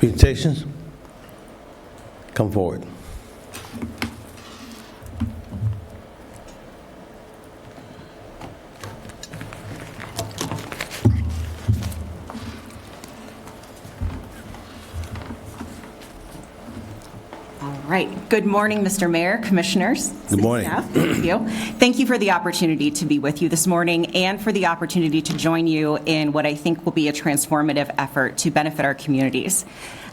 Presentations? Come forward. Right. Good morning, Mr. Mayor, Commissioners. Good morning. Staff. Thank you. Thank you for the opportunity to be with you this morning and for the opportunity to join you in what I think will be a transformative effort to benefit our communities.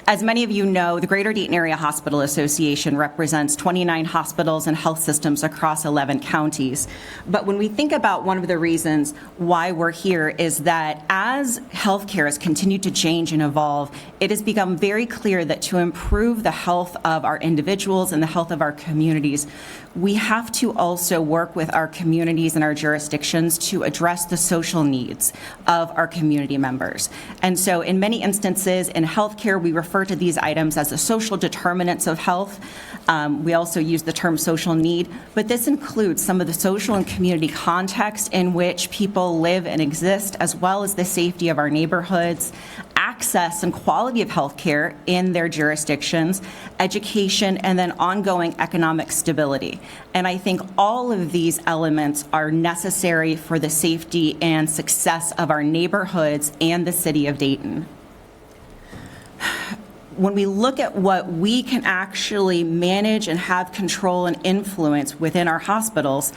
As many of you know, the Greater Dayton Area Hospital Association represents 29 hospitals and health systems across 11 counties. But when we think about one of the reasons why we're here is that as healthcare has continued to change and evolve, it has become very clear that to improve the health of our individuals and the health of our communities, we have to also work with our communities and our jurisdictions to address the social needs of our community members. And so in many instances in healthcare, we refer to these items as the social determinants of health. We also use the term social need, but this includes some of the social and community context in which people live and exist, as well as the safety of our neighborhoods, access and quality of health care in their jurisdictions, education, and then ongoing economic stability. And I think all of these elements are necessary for the safety and success of our neighborhoods and the city of Dayton. When we look at what we can actually manage and have control and influence within our hospitals,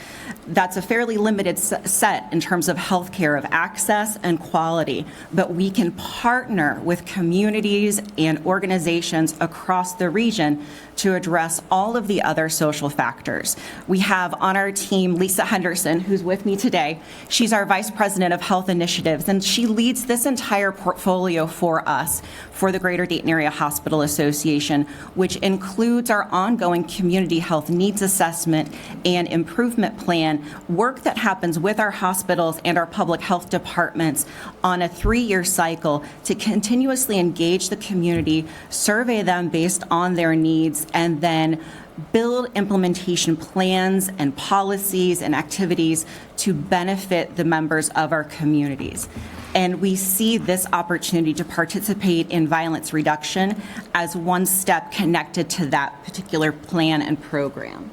that's a fairly limited set in terms of healthcare, of access and quality. But we can partner with communities and organizations across the region to address all of the other social factors. We have on our team Lisa Henderson, who's with me today. She's our Vice President of Health Initiatives, and she leads this entire portfolio for us for the Greater Dayton Area Hospital Association, which includes our ongoing community health needs assessment and improvement plan, work that happens with our hospitals and our public health departments on a 3-year cycle to continuously engage the community, survey them based on their needs, and then build implementation plans and policies and activities to benefit the members of our communities. And we see this opportunity to participate in violence reduction as one step connected to that particular plan and program.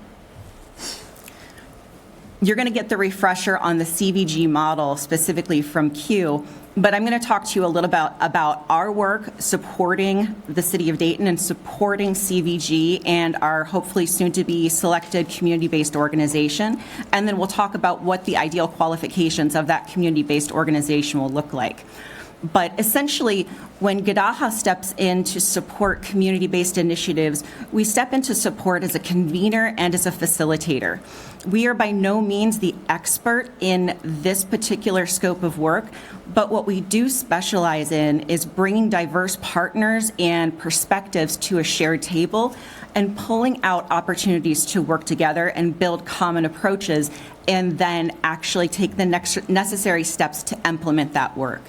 You're going to get the refresher on the CVG model specifically from Q, but I'm going to talk to you a little about our work supporting the city of Dayton and supporting CVG and our hopefully soon to be selected community-based organization. And then we'll talk about what the ideal qualifications of that community-based organization will look like. But essentially, when GDAHA steps in to support community-based initiatives, we step into support as a convener and as a facilitator. We are by no means the expert in this particular scope of work, but what we do specialize in is bringing diverse partners and perspectives to a shared table and pulling out opportunities to work together and build common approaches and then actually take the necessary steps to implement that work.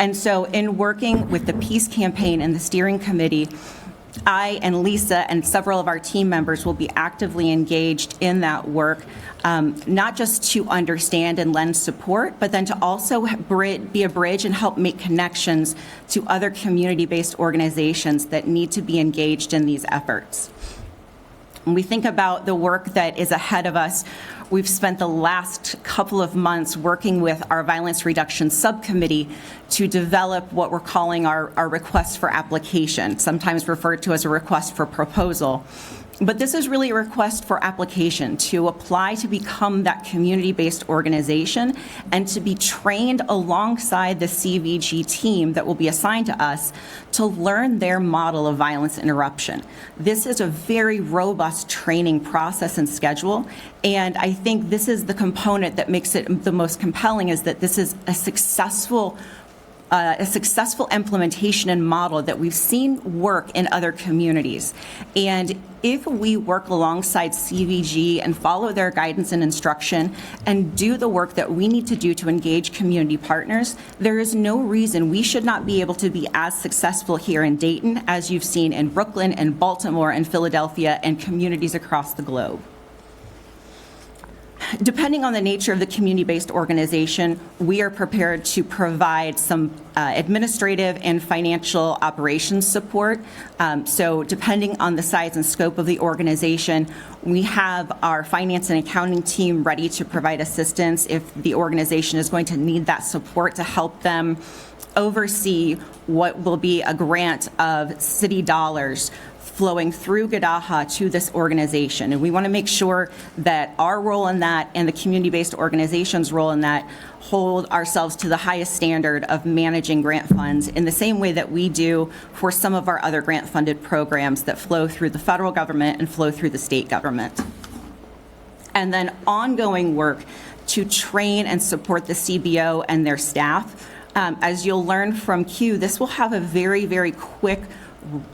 And so in working with the Peace Campaign and the steering committee, I and Lisa and several of our team members will be actively engaged in that work, not just to understand and lend support, but then to also be a bridge and help make connections to other community-based organizations that need to be engaged in these efforts. When we think about the work that is ahead of us, we've spent the last couple of months working with our violence reduction subcommittee to develop what we're calling our request for application, sometimes referred to as a request for proposal. But this is really a request for application to apply to become that community-based organization and to be trained alongside the CVG team that will be assigned to us to learn their model of violence interruption. This is a very robust training process and schedule, and I think this is the component that makes it the most compelling, is that this is a successful implementation and model that we've seen work in other communities. And if we work alongside CVG and follow their guidance and instruction and do the work that we need to do to engage community partners, there is no reason we should not be able to be as successful here in Dayton as you've seen in Brooklyn and Baltimore and Philadelphia and communities across the globe. depending on the nature of the community-based organization, we are prepared to provide some administrative and financial operations support. So depending on the size and scope of the organization, we have our finance and accounting team ready to provide assistance if the organization is going to need that support to help them oversee what will be a grant of city dollars flowing through GDAHA to this organization. And we want to make sure that our role in that and the community-based organization's role in that hold ourselves to the highest standard of managing grant funds in the same way that we do for some of our other grant-funded programs that flow through the federal government and flow through the state government. And then ongoing work to train and support the CBO and their staff. As you'll learn from Q, this will have a very, very quick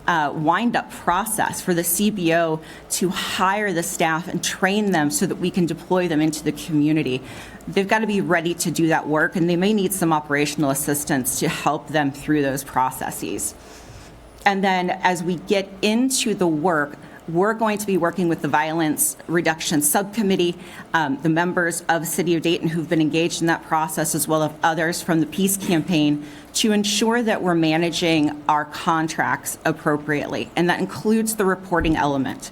wind-up process for the CBO to hire the staff and train them so that we can deploy them into the community. They've got to be ready to do that work, and they may need some operational assistance to help them through those processes. And then as we get into the work, we're going to be working with the Violence Reduction Subcommittee, the members of the City of Dayton who've been engaged in that process, as well as others from the Peace Campaign, to ensure that we're managing our contracts appropriately. And that includes the reporting element.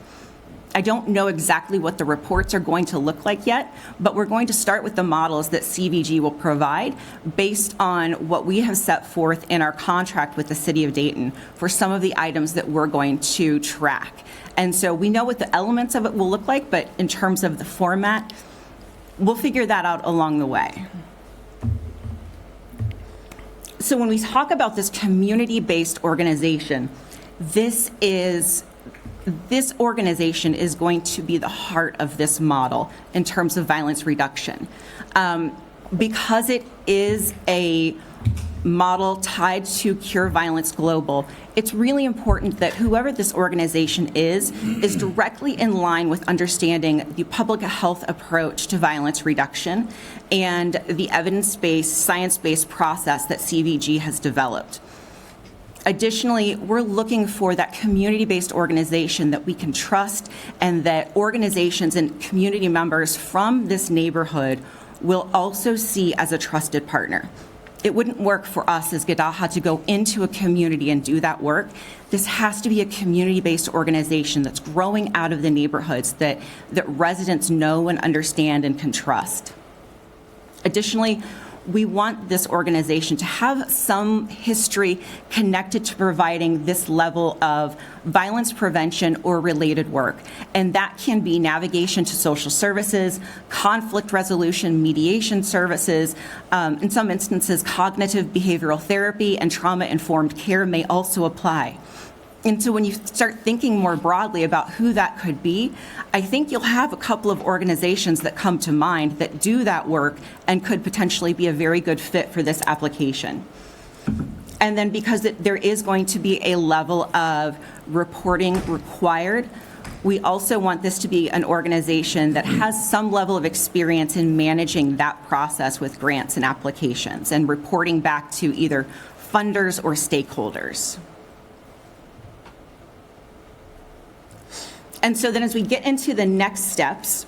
I don't know exactly what the reports are going to look like yet, but we're going to start with the models that CVG will provide based on what we have set forth in our contract with the City of Dayton for some of the items that we're going to track. And so we know what the elements of it will look like, but in terms of the format, we'll figure that out along the way. So when we talk about this community-based organization, this organization is going to be the heart of this model in terms of violence reduction. Because it is a model tied to Cure Violence Global, it's really important that whoever this organization is directly in line with understanding the public health approach to violence reduction and the evidence-based, science-based process that CVG has developed. Additionally, we're looking for that community-based organization that we can trust and that organizations and community members from this neighborhood will also see as a trusted partner. It wouldn't work for us as GDAHA to go into a community and do that work. This has to be a community-based organization that's growing out of the neighborhoods that residents know and understand and can trust. Additionally, we want this organization to have some history connected to providing this level of violence prevention or related work. And that can be navigation to social services, conflict resolution, mediation services. In some instances, cognitive behavioral therapy and trauma-informed care may also apply. And so when you start thinking more broadly about who that could be, I think you'll have a couple of organizations that come to mind that do that work and could potentially be a very good fit for this application. And then because there is going to be a level of reporting required, we also want this to be an organization that has some level of experience in managing that process with grants and applications and reporting back to either funders or stakeholders. And so then as we get into the next steps,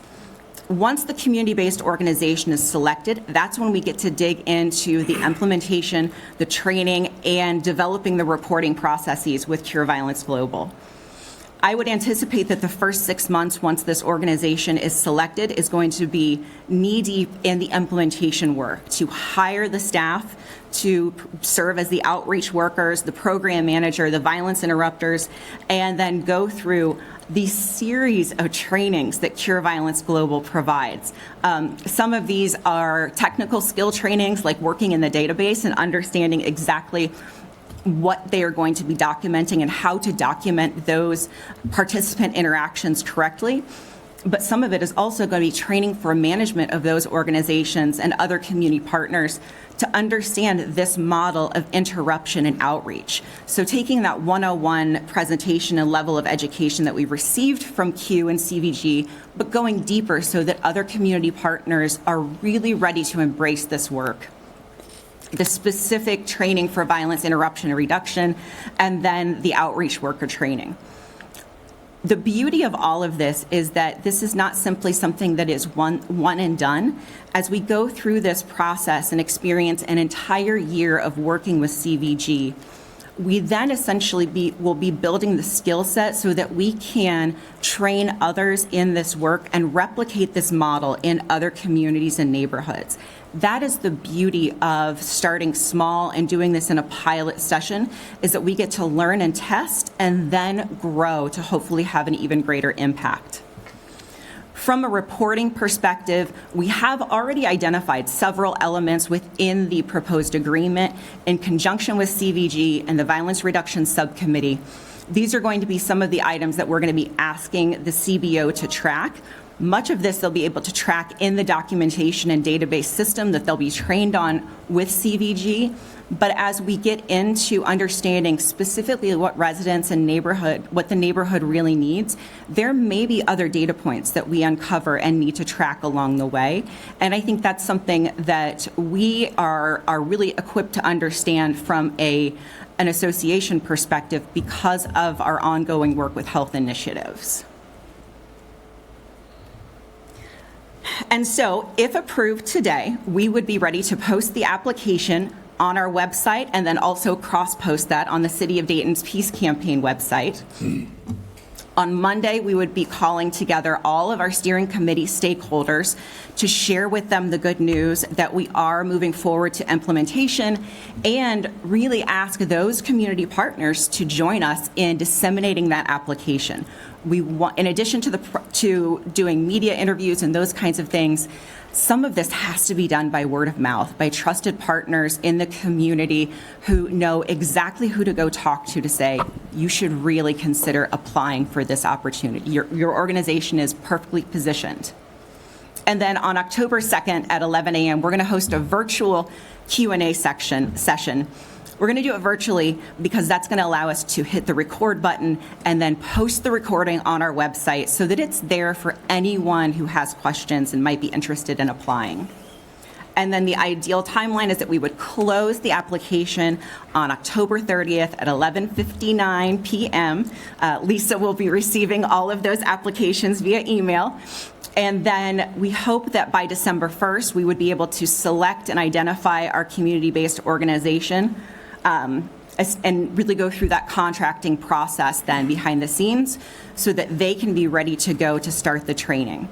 once the community-based organization is selected, that's when we get to dig into the implementation, the training, and developing the reporting processes with Cure Violence Global. I would anticipate that the first 6 months, once this organization is selected, is going to be knee-deep in the implementation work to hire the staff to serve as the outreach workers, the program manager, the violence interrupters, and then go through the series of trainings that Cure Violence Global provides. Some of these are technical skill trainings, like working in the database and understanding exactly what they are going to be documenting and how to document those participant interactions correctly. But some of it is also going to be training for management of those organizations and other community partners to understand this model of interruption and outreach. So taking that 101 presentation and level of education that we received from Q and CVG, but going deeper so that other community partners are really ready to embrace this work. The specific training for violence interruption and reduction, and then the outreach worker training. The beauty of all of this is that this is not simply something that is one and done. As we go through this process and experience an entire year of working with CVG, we then essentially will be building the skill set so that we can train others in this work and replicate this model in other communities and neighborhoods. That is the beauty of starting small and doing this in a pilot session, is that we get to learn and test and then grow to hopefully have an even greater impact. From a reporting perspective, we have already identified several elements within the proposed agreement in conjunction with CVG and the Violence Reduction Subcommittee. These are going to be some of the items that we're going to be asking the CBO to track. Much of this they'll be able to track in the documentation and database system that they'll be trained on with CVG. But as we get into understanding specifically what residents and what the neighborhood really needs, there may be other data points that we uncover and need to track along the way. And I think that's something that we are really equipped to understand from an association perspective because of our ongoing work with health initiatives. And so, if approved today, we would be ready to post the application on our website and then also cross-post that on the City of Dayton's Peace Campaign website. On Monday, we would be calling together all of our steering committee stakeholders to share with them the good news that we are moving forward to implementation and really ask those community partners to join us in disseminating that application. We want, in addition to doing media interviews and those kinds of things, some of this has to be done by word of mouth, by trusted partners in the community who know exactly who to go talk to say, you should really consider applying for this opportunity. Your organization is perfectly positioned. And then on October 2nd at 11 a.m., we're going to host a virtual Q&A session. We're going to do it virtually because that's going to allow us to hit the record button and then post the recording on our website so that it's there for anyone who has questions and might be interested in applying. And then the ideal timeline is that we would close the application on October 30th at 11:59 p.m. Lisa will be receiving all of those applications via email. And then we hope that by December 1st, we would be able to select and identify our community-based organization and really go through that contracting process then behind the scenes so that they can be ready to go to start the training.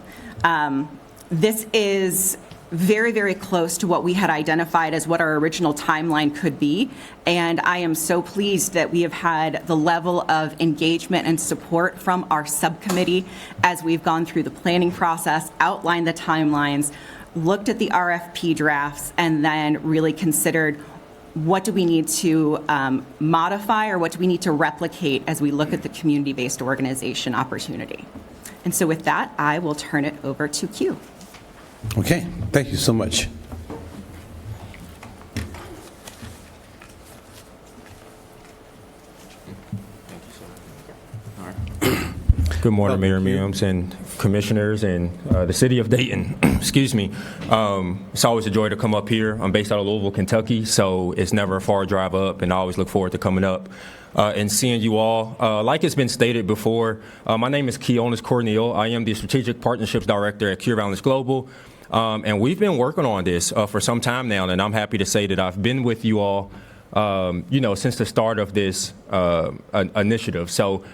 This is very, very close to what we had identified as what our original timeline could be. And I am so pleased that we have had the level of engagement and support from our subcommittee as we've gone through the planning process, outlined the timelines, looked at the RFP drafts, and then really considered what do we need to modify or what do we need to replicate as we look at the community-based organization opportunity. And so with that, I will turn it over to Q. Okay, thank you so much. Good morning, Mayor Mims and commissioners and the city of Dayton. Excuse me. It's always a joy to come up here. I'm based out of Louisville, Kentucky, so it's never a far drive up, and I always look forward to coming up and seeing you all. Like it's been stated before, my name is Keonis Corneal. I am the Strategic Partnerships Director at Cure Violence Global, and we've been working on this for some time now, and I'm happy to say that I've been with you all since the start of this initiative. So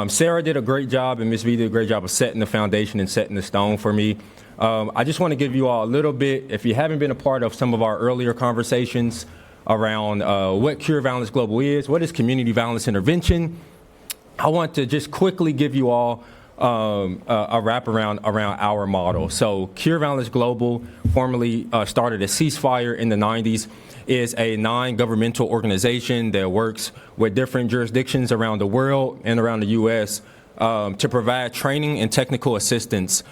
Sarah did a great job and Ms. V did a great job of setting the foundation and setting the stone for me. I just want to give you all a little bit, if you haven't been a part of some of our earlier conversations around what Cure Violence Global is, what is community violence intervention, I want to just quickly give you all a wrap around our model. So Cure Violence Global, formerly started as Ceasefire in the 90s, is a non-governmental organization that works with different jurisdictions around the world and around the U.S. To provide training and technical assistance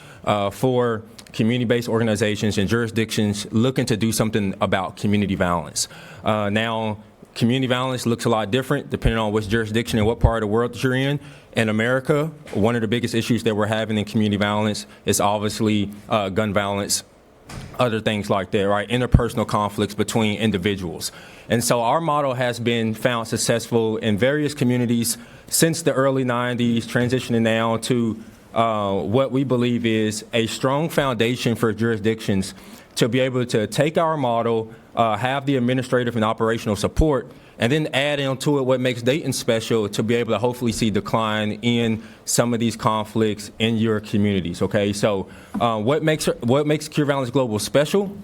for community-based organizations and jurisdictions looking to do something about community violence. Now, community violence looks a lot different depending on which jurisdiction and what part of the world that you're in. In America, one of the biggest issues that we're having in community violence is obviously gun violence. other things like that, right? Interpersonal conflicts between individuals. And so our model has been found successful in various communities since the early 90s, transitioning now to what we believe is a strong foundation for jurisdictions to be able to take our model, have the administrative and operational support, and then add into it what makes Dayton special to be able to hopefully see decline in some of these conflicts in your communities, okay? So what makes Cure Violence Global special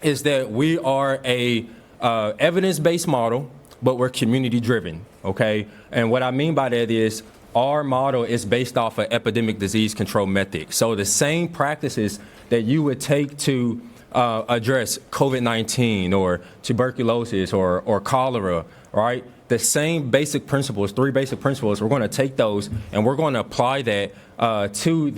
is that we are a evidence-based model, but we're community-driven, okay? And what I mean by that is our model is based off of epidemic disease control methods. So the same practices that you would take to address COVID-19 or tuberculosis or cholera, right? The same basic principles, 3 basic principles, we're going to take those and we're going to apply that to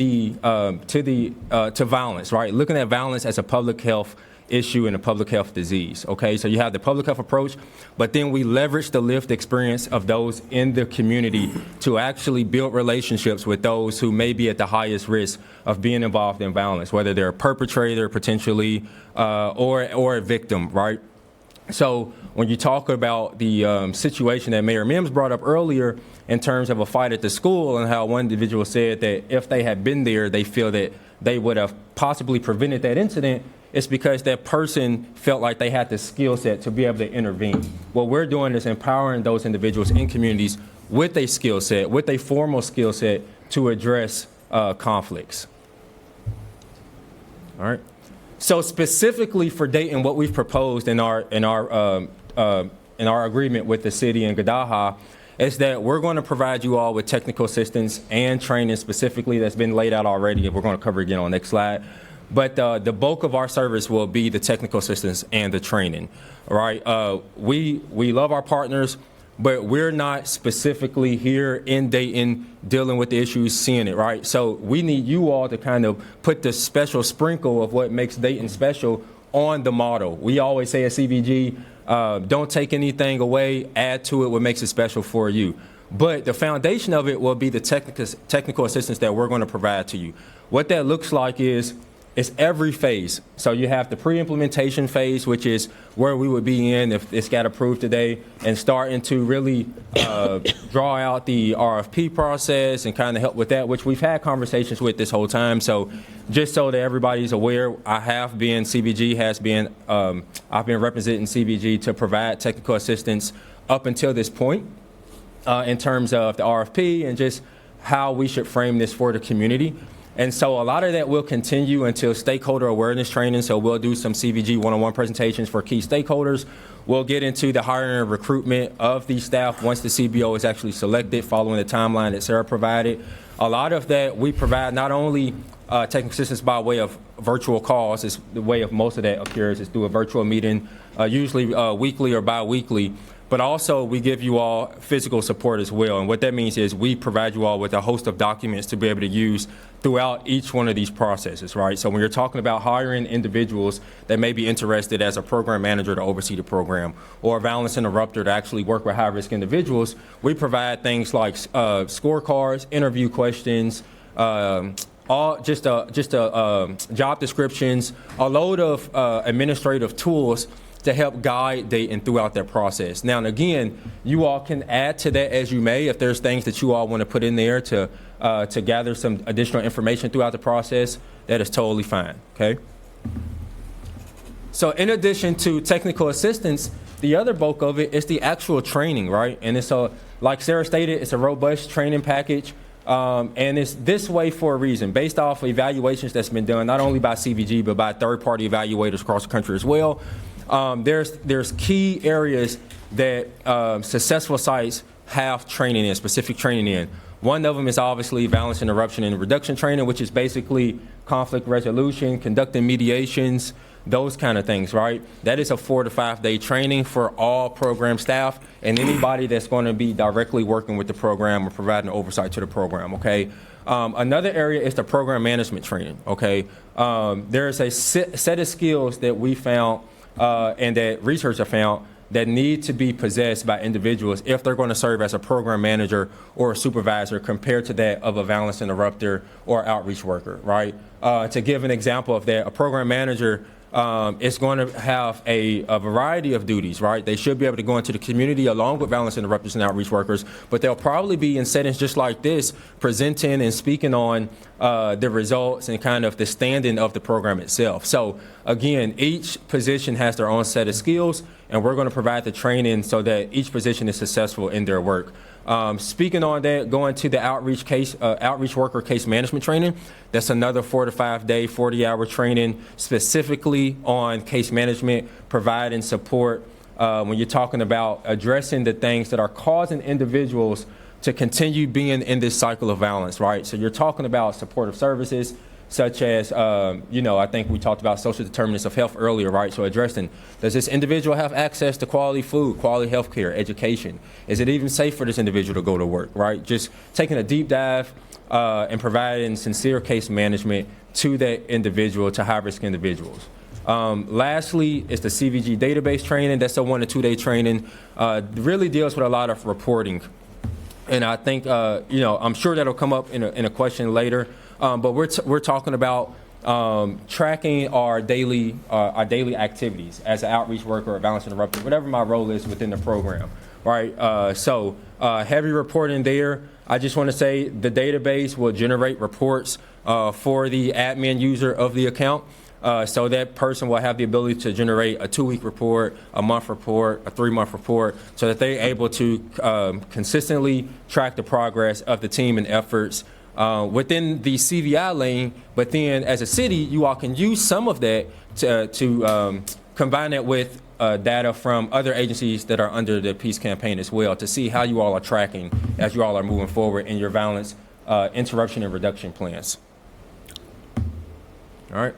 violence, right? Looking at violence as a public health issue and a public health disease, okay? So you have the public health approach, but then we leverage the lived experience of those in the community to actually build relationships with those who may be at the highest risk of being involved in violence, whether they're a perpetrator potentially or a victim, right? So when you talk about the situation that Mayor Mims brought up earlier in terms of a fight at the school and how one individual said that if they had been there, they feel that they would have possibly prevented that incident, it's because that person felt like they had the skill set to be able to intervene. What we're doing is empowering those individuals in communities with a skill set, with a formal skill set to address conflicts. All right. So specifically for Dayton, what we've proposed in our agreement with the city and Gadaha is that we're going to provide you all with technical assistance and training specifically that's been laid out already, and we're going to cover again on the next slide. But the bulk of our service will be the technical assistance and the training, right? We love our partners, but we're not specifically here in Dayton dealing with the issues, seeing it, right? So we need you all to kind of put the special sprinkle of what makes Dayton special on the model. We always say at CVG, don't take anything away, add to it what makes it special for you. But the foundation of it will be the technical assistance that we're going to provide to you. What that looks like is it's every phase. So you have the pre-implementation phase, which is where we would be in if this got approved today, and starting to really draw out the RFP process and kind of help with that, which we've had conversations with this whole time. So just so that everybody's aware, I've been representing CVG to provide technical assistance up until this point in terms of the RFP and just how we should frame this for the community. And so a lot of that will continue until stakeholder awareness training. So we'll do some CVG one-on-one presentations for key stakeholders. We'll get into the hiring and recruitment of these staff once the CBO is actually selected, following the timeline that Sarah provided. A lot of that we provide not only technical assistance by way of virtual calls, is the way of most of that occurs is through a virtual meeting, usually weekly or bi-weekly. But also we give you all physical support as well. And what that means is we provide you all with a host of documents to be able to use throughout each one of these processes, right? So when you're talking about hiring individuals that may be interested as a program manager to oversee the program or a violence interrupter to actually work with high-risk individuals, we provide things like scorecards, interview questions, job descriptions, a load of administrative tools to help guide Dayton throughout that process. Now, and again, you all can add to that as you may. If there's things that you all want to put in there to gather some additional information throughout the process, that is totally fine, okay? So in addition to technical assistance, the other bulk of it is the actual training, right? And it's like Sarah stated, it's a robust training package. And it's this way for a reason, based off of evaluations that's been done, not only by CVG, but by third-party evaluators across the country as well. There's key areas that successful sites have training in, specific training in. One of them is obviously violence interruption and reduction training, which is basically conflict resolution, conducting mediations, those kind of things, right? That is a 4 to 5 day training for all program staff and anybody that's going to be directly working with the program or providing oversight to the program, okay? Another area is the program management training, okay? There's a set of skills that we found and that research have found that need to be possessed by individuals if they're going to serve as a program manager or a supervisor compared to that of a violence interrupter or outreach worker, right? To give an example of that, a program manager is going to have a variety of duties, right? They should be able to go into the community along with violence interrupters and outreach workers, but they'll probably be in settings just like this, presenting and speaking on the results and kind of the standing of the program itself. So again, each position has their own set of skills, and we're going to provide the training so that each position is successful in their work. Speaking on that, going to the outreach worker case management training, that's another 4 to 5 day, 40-hour training specifically on case management, providing support when you're talking about addressing the things that are causing individuals to continue being in this cycle of violence, right? So you're talking about supportive services, such as, I think we talked about social determinants of health earlier, right? So addressing, does this individual have access to quality food, quality health care, education? Is it even safe for this individual to go to work, right? Just taking a deep dive and providing sincere case management to that individual, to high-risk individuals. Lastly, is the CVG database training. That's a 1 to 2 day training. Really deals with a lot of reporting. And I think, I'm sure that'll come up in a question later. But we're talking about tracking our daily activities as an outreach worker or violence interrupter, whatever my role is within the program, right? So heavy reporting there. I just want to say the database will generate reports for the admin user of the account. So that person will have the ability to generate a 2-week report, a month report, a 3-month report, so that they're able to consistently track the progress of the team and efforts within the CVI lane. But then as a city, you all can use some of that to combine it with data from other agencies that are under the peace campaign as well, to see how you all are tracking as you all are moving forward in your violence interruption and reduction plans. All right.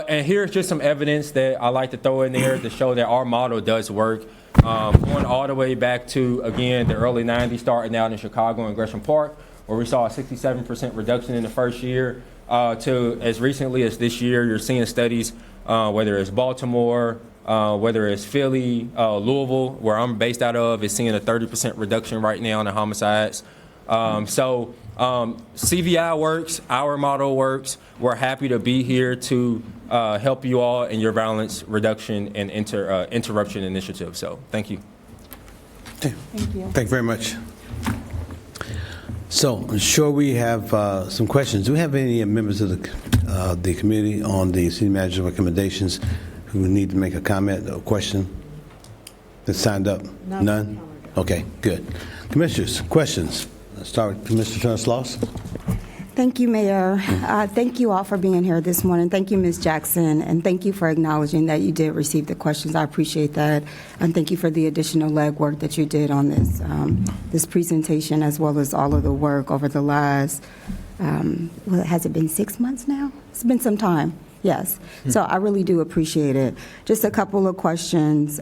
And here's just some evidence that I like to throw in there to show that our model does work. Going all the way back to, again, the early 90s, starting out in Chicago and Gresham Park, where we saw a 67% reduction in the first year, to as recently as this year, you're seeing studies, whether it's Baltimore, whether it's Philly, Louisville, where I'm based out of, is seeing a 30% reduction right now in the homicides. CVI works, our model works. We're happy to be here to help you all in your violence reduction and interruption initiative. So thank you. Thank you. Thank you very much. So I'm sure we have some questions. Do we have any members of the committee on the city manager's recommendations who need to make a comment or question that signed up? No. None? Okay, good. Commissioners, questions? Let's start with Commissioner Sloss. Thank you, Mayor. Thank you all for being here this morning. Thank you, Ms. Jackson, and thank you for acknowledging that you did receive the questions. I appreciate that, and thank you for the additional legwork that you did on this this presentation, as well as all of the work over the last, has it been 6 months now? It's been some time. Yes. So I really do appreciate it. Just a couple of questions.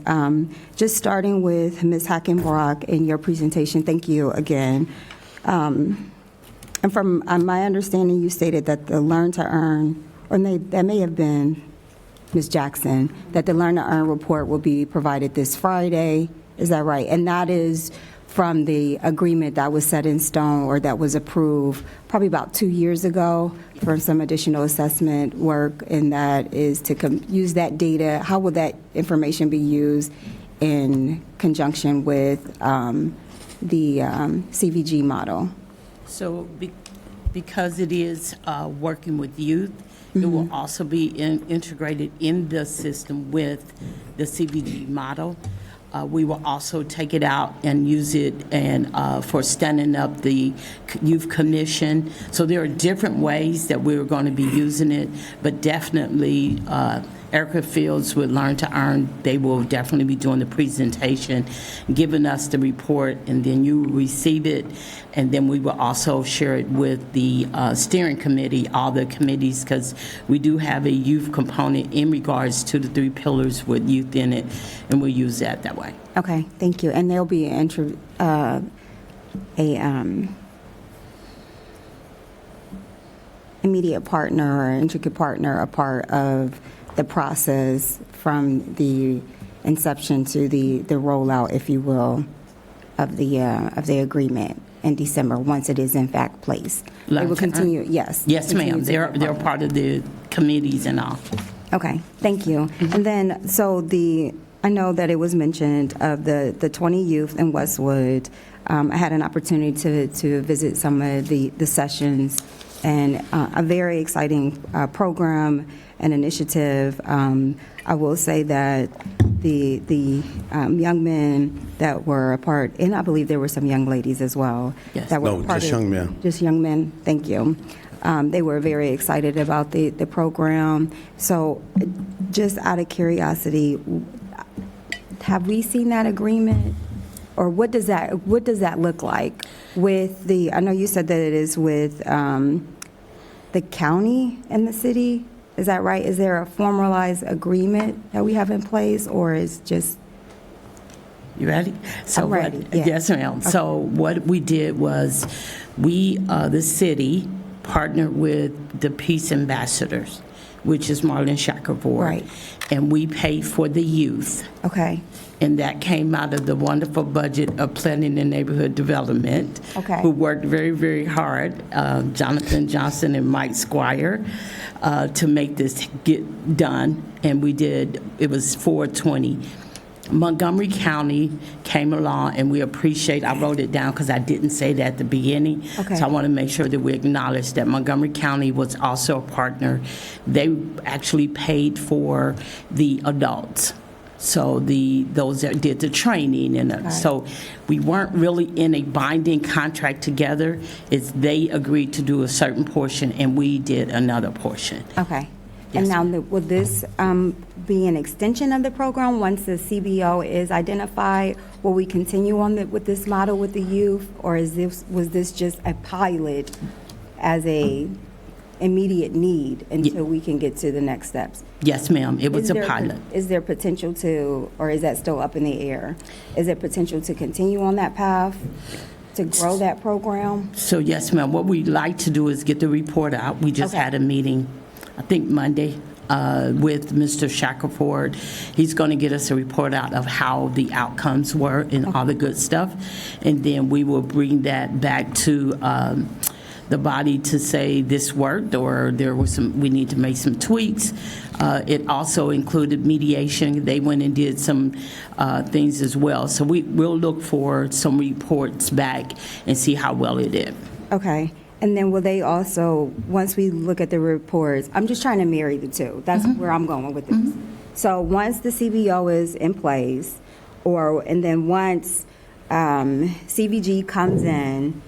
Just starting with Ms. Hackenbrock in your presentation. Thank you again. And from my understanding, you stated that the Learn to Earn, or that may have been Ms. Jackson, that the Learn to Earn report will be provided this Friday. Is that right? And that is from the agreement that was set in stone, or that was approved probably about 2 years ago for some additional assessment work, and that is to use that data. How will that information be used in conjunction with the CVG model? So because it is working with youth, it will also be integrated in the system with the CVG model. We will also take it out and use it for standing up the youth commission. So there are different ways that we're going to be using it, but definitely Erica Fields would Learn to Earn. They will definitely be doing the presentation, giving us the report, and then you receive it, and then we will also share it with the steering committee, all the committees, because we do have a youth component in regards to the 3 pillars with youth in it, and we'll use that way. Okay, thank you. And there'll be immediate partner or intricate partner a part of the process from the inception to the rollout, if you will, of the agreement in December, once it is in fact placed. They will continue, yes. Yes, continue ma'am. to They're be a partner. part of the committees and all. Okay, thank you. And then, so I know that it was mentioned of the 20 youth in Westwood. I had an opportunity to visit some of the sessions, and a very exciting program and initiative. I will say that the young men that were a part, and I believe there were some young ladies as well. Yes. That were No, a part just of- young men. Just young men, thank you. They were very excited about the program. So just out of curiosity, have we seen that agreement? Or what does that look like with I know you said that it is with the county and the city, is that right? Is there a formalized agreement that we have in place, or is just? You ready? So I'm ready, yeah. Yes, ma'am. So what we did was the city partnered with the Peace Ambassadors, which is Marlon Shackelford. Right. And we paid for the youth. Okay, And that came out of the wonderful budget of Planning and Neighborhood Development. Okay. Who worked very, very hard, Jonathan Johnson and Mike Squire, to make this get done. And we did, it was 420. Montgomery County came along, and we appreciate, I wrote it down because I didn't say that at the beginning. Okay. So I want to make sure that we acknowledge that Montgomery County was also a partner. They actually paid for the adults. So those that did the training, and so we weren't really in a binding contract together. It's they agreed to do a certain portion, and we did another portion. okay. Yes. And now, will this be an extension of the program once the CBO is identified? Will we continue on with this model with the youth, or was this just a pilot as a immediate need until we can get to the next steps? Yes, ma'am. It was Is a there- pilot. Is there potential to, or is that still up in the air? Is there potential to continue on that path, to grow that program? So yes, ma'am. What we'd like to do is get the report out. We just Okay. had a meeting, I think Monday, with Mr. Shackelford. He's going to get us a report out of how the outcomes were and all the good stuff. And then we will bring that back to the body to say this worked, or there was we need to make some tweaks. It also included mediation. They went and did some things as well. So we'll look for some reports back and see how well it did. Okay. And then will they also, once we look at the reports, I'm just trying to marry the two. That's where I'm going with this. So once the CBO is in place, and then once CVG comes in,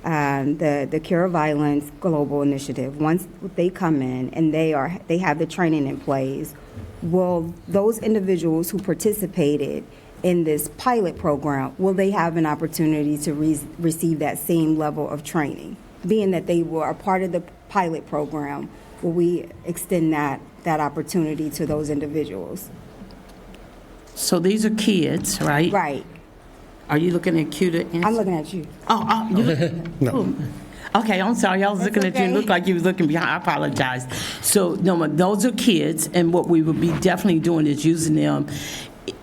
the Cure Violence Global Initiative, once they come in and they have the training in place, will those individuals who participated in this pilot program, will they have an opportunity to receive that same level of training? Being that they were a part of the pilot program, will we extend that opportunity to those individuals? So these are kids, right? Right. Are you looking at Q to answer? I'm looking at you. Oh, you look. Okay, I'm sorry. I was looking at you. It okay. looked like you was looking behind. I apologize. So, no, those are kids, and what we would be definitely doing is using them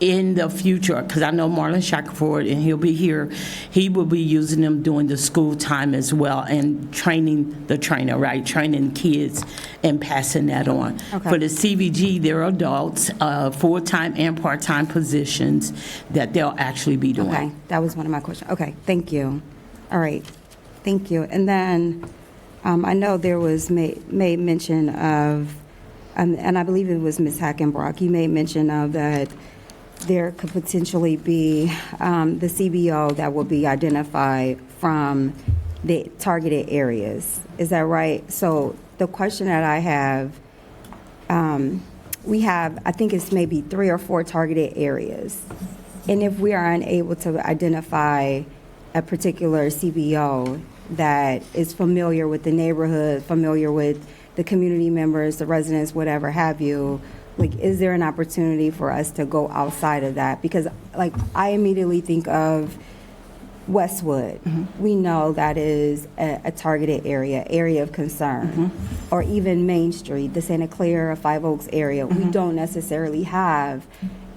in the future, because I know Marlon Shackelford, and he'll be here, he will be using them during the school time as well, and training the trainer, right? Training kids and passing that on. Okay. For the CVG, they're adults, full-time and part-time positions that they'll actually be doing. Okay, that was one of my questions. Okay, thank you. All right, thank you. And then I know there was made mention of, and I believe it was Ms. Hackenbrock, you made mention of that there could potentially be the CBO that will be identified from the targeted areas. Is that right? So the question that I have, we have, I think it's maybe 3 or 4 targeted areas. And if we are unable to identify a particular CBO that is familiar with the neighborhood, familiar with the community members, the residents, whatever have you, like, is there an opportunity for us to go outside of that? Because, like, I immediately think of Westwood. We know that is a targeted area of concern. Or even Main Street, the Santa Clara, Five Oaks area. We don't necessarily have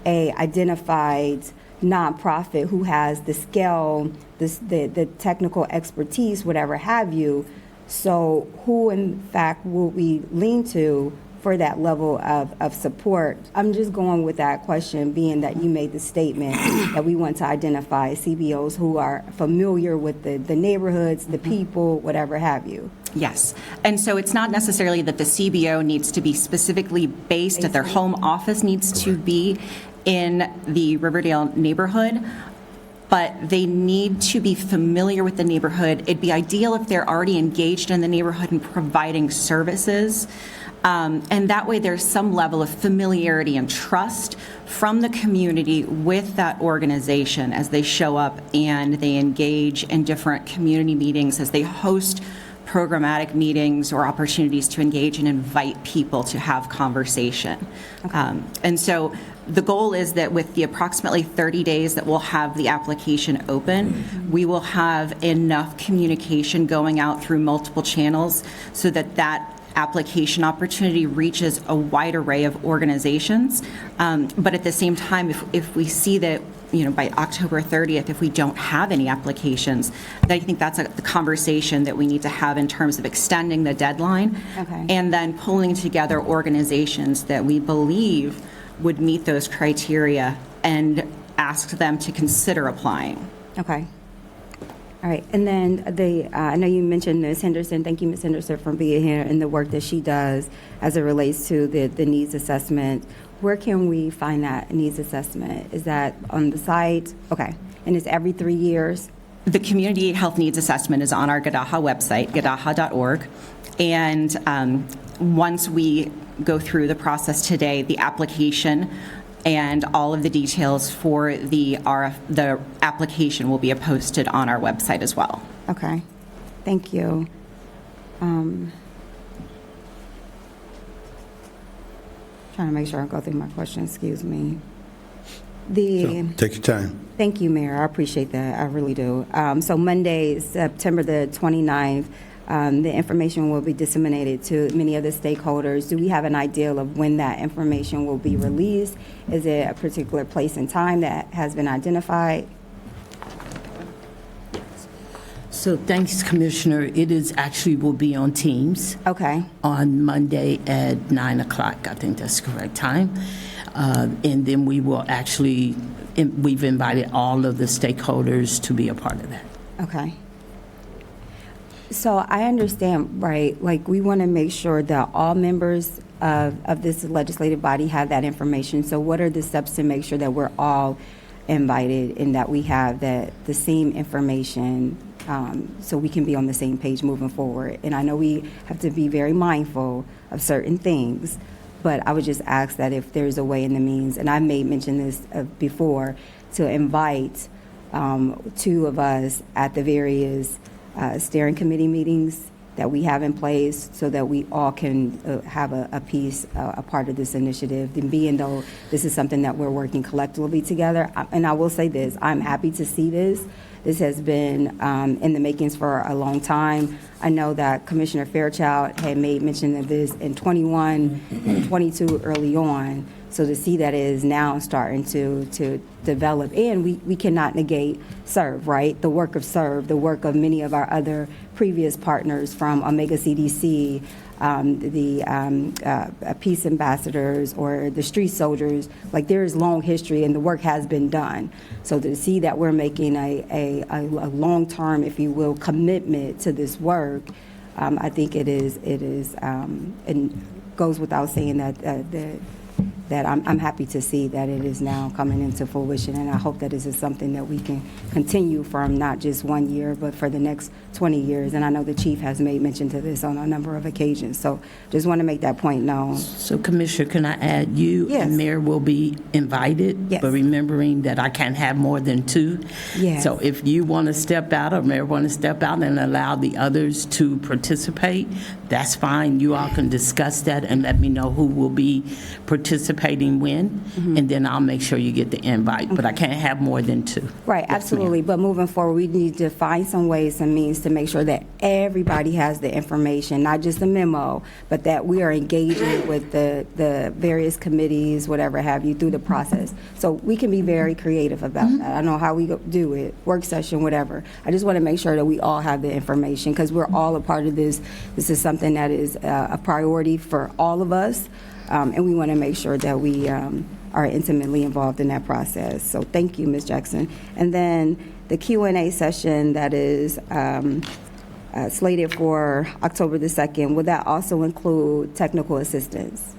a identified nonprofit who has the scale, the technical expertise, whatever have you. So who, in fact, will we lean to for that level of support? I'm just going with that question, being that you made the statement that we want to identify CBOs who are familiar with the neighborhoods, the people, whatever have you. Yes. And so it's not necessarily that the CBO needs to be specifically based, that their home office needs to be in the Riverdale neighborhood, but they need to be familiar with the neighborhood. It'd be ideal if they're already engaged in the neighborhood and providing services. And that way there's some level of familiarity and trust from the community with that organization as they show up and they engage in different community meetings, as they host programmatic meetings or opportunities to engage and invite people to have conversation. And so the goal is that with the approximately 30 days that we'll have the application open, we will have enough communication going out through multiple channels so that that application opportunity reaches a wide array of organizations. But at the same time, if we see that, by October 30th, if we don't have any applications, then I think that's the conversation that we need to have in terms of extending the deadline. Okay. And then pulling together organizations that we believe would meet those criteria and ask them to consider applying. Okay. All right. And then I know you mentioned Ms. Henderson. Thank you, Ms. Henderson, for being here and the work that she does as it relates to the needs assessment. Where can we find that needs assessment? Is that on the site? Okay. And it's every 3 years? The Community Health Needs Assessment is on our GDAHA website, gdaha.org. And once we go through the process today, the application and all of the details for the application will be posted on our website as well. Okay. Thank you. Trying to make sure I go through my questions. Excuse me. Take your time. Thank you, Mayor. I appreciate that. I really do. So Monday, September the 29th, the information will be disseminated to many of the stakeholders. Do we have an idea of when that information will be released? Is it a particular place and time that has been identified? So thanks, Commissioner. It is actually will be on Teams. Okay. On Monday at 9 o'clock. I think that's the correct time. And then we will actually, we've invited all of the stakeholders to be a part of that. Okay. So I understand, right, like we want to make sure that all members of this legislative body have that information. So what are the steps to make sure that we're all invited and that we have the same information so we can be on the same page moving forward? And I know we have to be very mindful of certain things, but I would just ask that if there's a way in the means, and I may mention this before, to invite two of us at the various steering committee meetings that we have in place so that we all can have a piece, a part of this initiative. And being though this is something that we're working collectively together, and I will say this, I'm happy to see this. This has been in the makings for a long time. I know that Commissioner Fairchild had made mention of this in 21 and 22 early on. So to see that it is now starting to develop, and we cannot negate SERVE, right? The work of SERVE, the work of many of our other previous partners from Omega CDC, the peace ambassadors or the street soldiers. Like there is long history and the work has been done. So to see that we're making a long-term, if you will, commitment to this work, I think it is, and goes without saying that I'm happy to see that it is now coming into fruition, and I hope that this is something that we can continue from not just 1 year, but for the next 20 years. And I know the chief has made mention to this on a number of occasions, so just want to make that point known. So, Commissioner, can I add you Yes. and Mayor will be invited, Yes. but remembering that I can't have more than two. Yes. So if you want to step out or Mayor want to step out and allow the others to participate, that's fine. You all can discuss that and let me know who will be participating participating when, and then I'll make sure you get the invite. But I can't have more than 2. Right, Yes, ma'am. absolutely. But moving forward, we need to find some ways and means to make sure that everybody has the information, not just the memo, but that we are engaging with the various committees, whatever have you, through the process. So we can be very creative about that. I don't know how we do it, work session, whatever. I just want to make sure that we all have the information because we're all a part of this. This is something that is a priority for all of us, and we want to make sure that we are intimately involved in that process. So thank you, Ms. Jackson. And then the Q&A session that is slated for October the 2nd, would that also include technical assistance?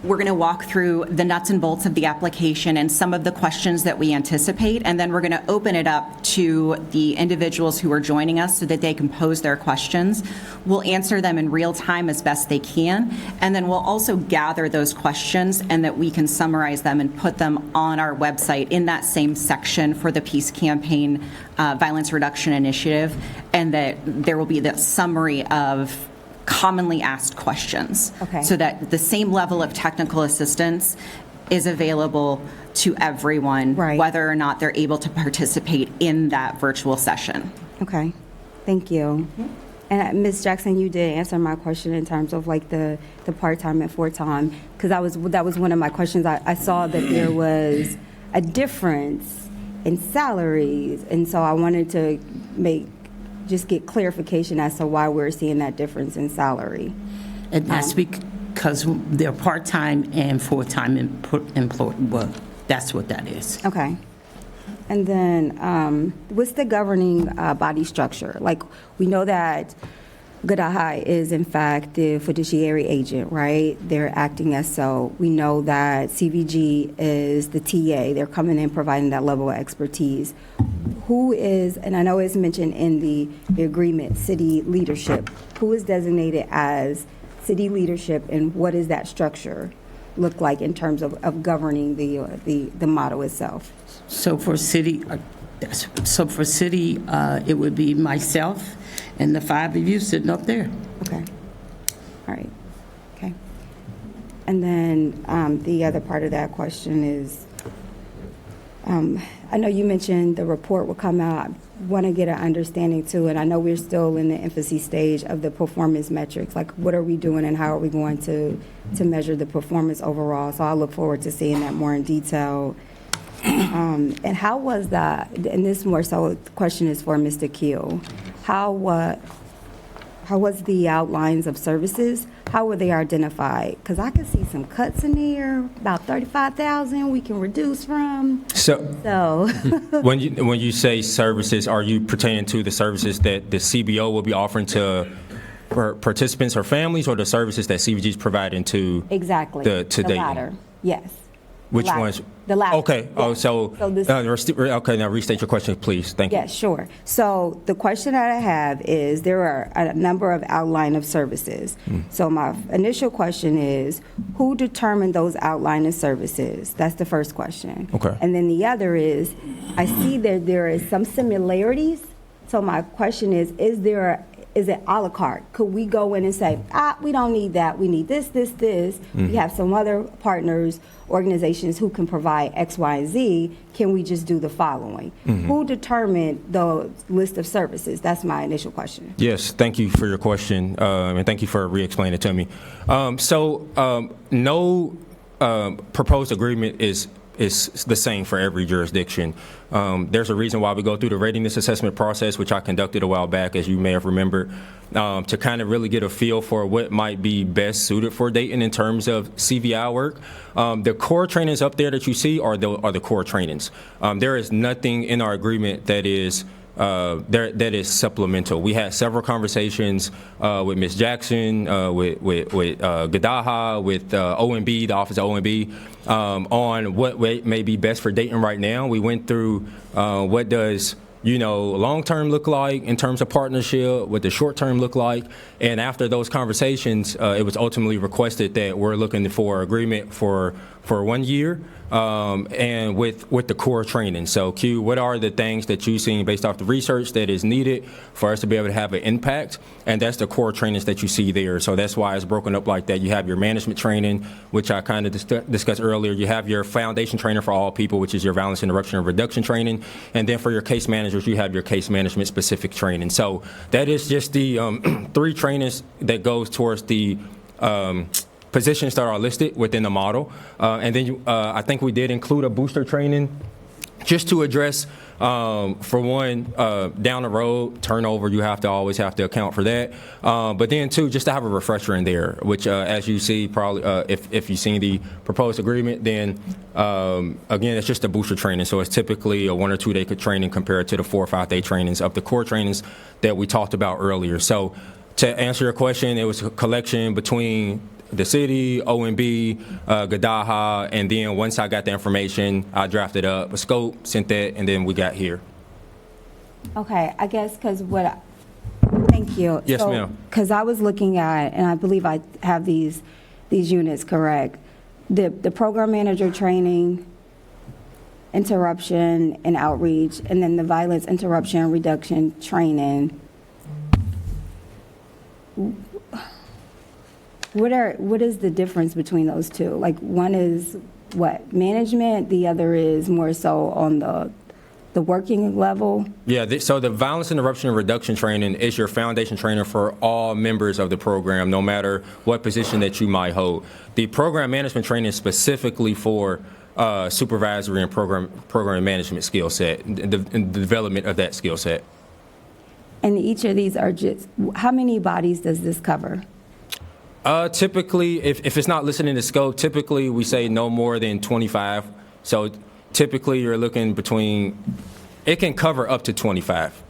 We're going to walk through the nuts and bolts of the application and some of the questions that we anticipate, and then we're going to open it up to the individuals who are joining us so that they can pose their questions. We'll answer them in real time as best they can, and then we'll also gather those questions and that we can summarize them and put them on our website in that same section for the Peace Campaign Violence Reduction Initiative, and that there will be the summary of commonly asked questions. Okay. So that the same level of technical assistance is available to everyone, Right. whether or not they're able to participate in that virtual session. Okay, thank you. And Ms. Jackson, you did answer my question in terms of like the part-time and full-time, because that was one of my questions. I saw that there was a difference in salaries, and so I wanted to just get clarification as to why we're seeing that difference in salary. And that's because they're part-time and full-time employed. Well, that's what that is. Okay. And then what's the governing body structure? Like, we know that Gadaha is, in fact, the fiduciary agent, right? They're acting as so. We know that CVG is the TA. They're coming in providing that level of expertise. Who is, and I know it's mentioned in the agreement, city leadership. Who is designated as city leadership, and what does that structure look like in terms of governing the model itself? So for city, it would be myself and the 5 of you sitting up there. Okay. All right. Okay. And then the other part of that question is, I know you mentioned the report will come out. I want to get an understanding too, and I know we're still in the infancy stage of the performance metrics. Like, what are we doing and how are we going to measure the performance overall? So I look forward to seeing that more in detail. And how was that? And this more so the question is for Mr. Keel. How was the outlines of services? How were they identified? Because I could see some cuts in there, about 35,000 we can reduce from. So So, when you say services, are you pertaining to the services that the CBO will be offering to participants or families, or the services that CVG is providing to exactly. to The Dayton? latter, yes. Which latter. ones? The latter. Okay. Yeah. Oh, so this- okay. Now restate your question, please. Thank you. Yeah, sure. So the question that I have is, there are a number of outline of services. So my initial question is, who determined those outline of services? That's the first question. Okay. And then the other is, I see that there is some similarities. So my question is it a la carte? Could we go in and say, we don't need that, we need this, this, this. We have some other partners, organizations who can provide X, Y, and Z. Can we just do the following? Who determined the list of services? That's my initial question. Yes, thank you for your question, and thank you for re-explaining it to me. No proposed agreement is the same for every jurisdiction. There's a reason why we go through the readiness assessment process, which I conducted a while back, as you may have remembered, to kind of really get a feel for what might be best suited for Dayton in terms of CVI work. The core trainings up there that you see are the core trainings. There is nothing in our agreement that is that is supplemental. We had several conversations with Ms. Jackson, with Gadaha, with OMB, the Office of OMB, on what may be best for Dayton right now. We went through what does long-term look like in terms of partnership, what the short-term look like, and after those conversations, it was ultimately requested that we're looking for agreement for for 1 year, and with the core training. So Q, what are the things that you've seen based off the research that is needed for us to be able to have an impact? And that's the core trainings that you see there. So that's why it's broken up like that. You have your management training, which I kind of discussed earlier. You have your foundation training for all people, which is your violence interruption and reduction training. And then for your case managers, you have your case management specific training. So that is just the 3 trainings that goes towards the positions that are listed within the model. And then I think we did include a booster training just to address, for one, down the road, turnover, you always have to account for that. But then, two, just to have a refresher in there, which, as you see, probably, if you've seen the proposed agreement, then, again, it's just a booster training. So it's typically a 1 or 2 day training compared to the 4 or 5 day trainings of the core trainings that we talked about earlier. So to answer your question, it was a collection between the city, OMB, Gadaha, and then once I got the information, I drafted up a scope, sent that, and then we got here. Okay, I guess because thank you. Yes, ma'am. Because I was looking at, and I believe I have these units correct, the program manager training, interruption and outreach, and then the violence interruption and reduction training. What is the difference between those two? Like, one is what, management, the other is more so on the working level? Yeah, so the violence interruption and reduction training is your foundation training for all members of the program, no matter what position that you might hold. The program management training is specifically for supervisory and program management skill set, and the development of that skill set. And each of these are just, how many bodies does this cover? Typically, if it's not listed in the scope, typically we say no more than 25. So typically you're looking between, it can cover up to 25.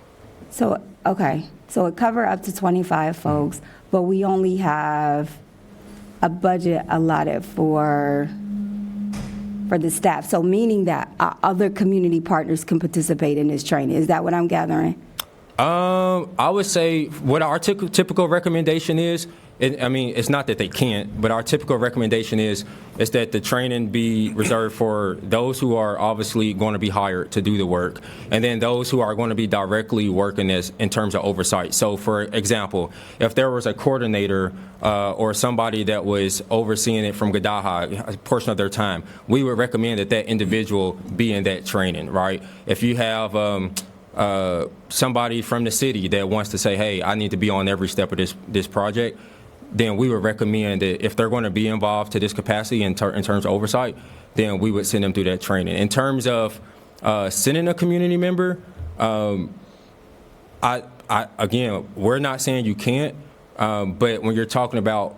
So, okay, so it cover up to 25 folks, but we only have a budget allotted for the staff. So meaning that other community partners can participate in this training. Is that what I'm gathering? I would say what our typical recommendation is, it's not that they can't, but our typical recommendation is that the training be reserved for those who are obviously going to be hired to do the work, and then those who are going to be directly working this in terms of oversight. So, for example, if there was a coordinator or somebody that was overseeing it from Gadaha, a portion of their time, we would recommend that individual be in that training, right? If you have somebody from the city that wants to say, hey, I need to be on every step of this project, then we would recommend that if they're going to be involved to this capacity in terms of oversight, then we would send them through that training. In terms of sending a community member, again, we're not saying you can't, but when you're talking about,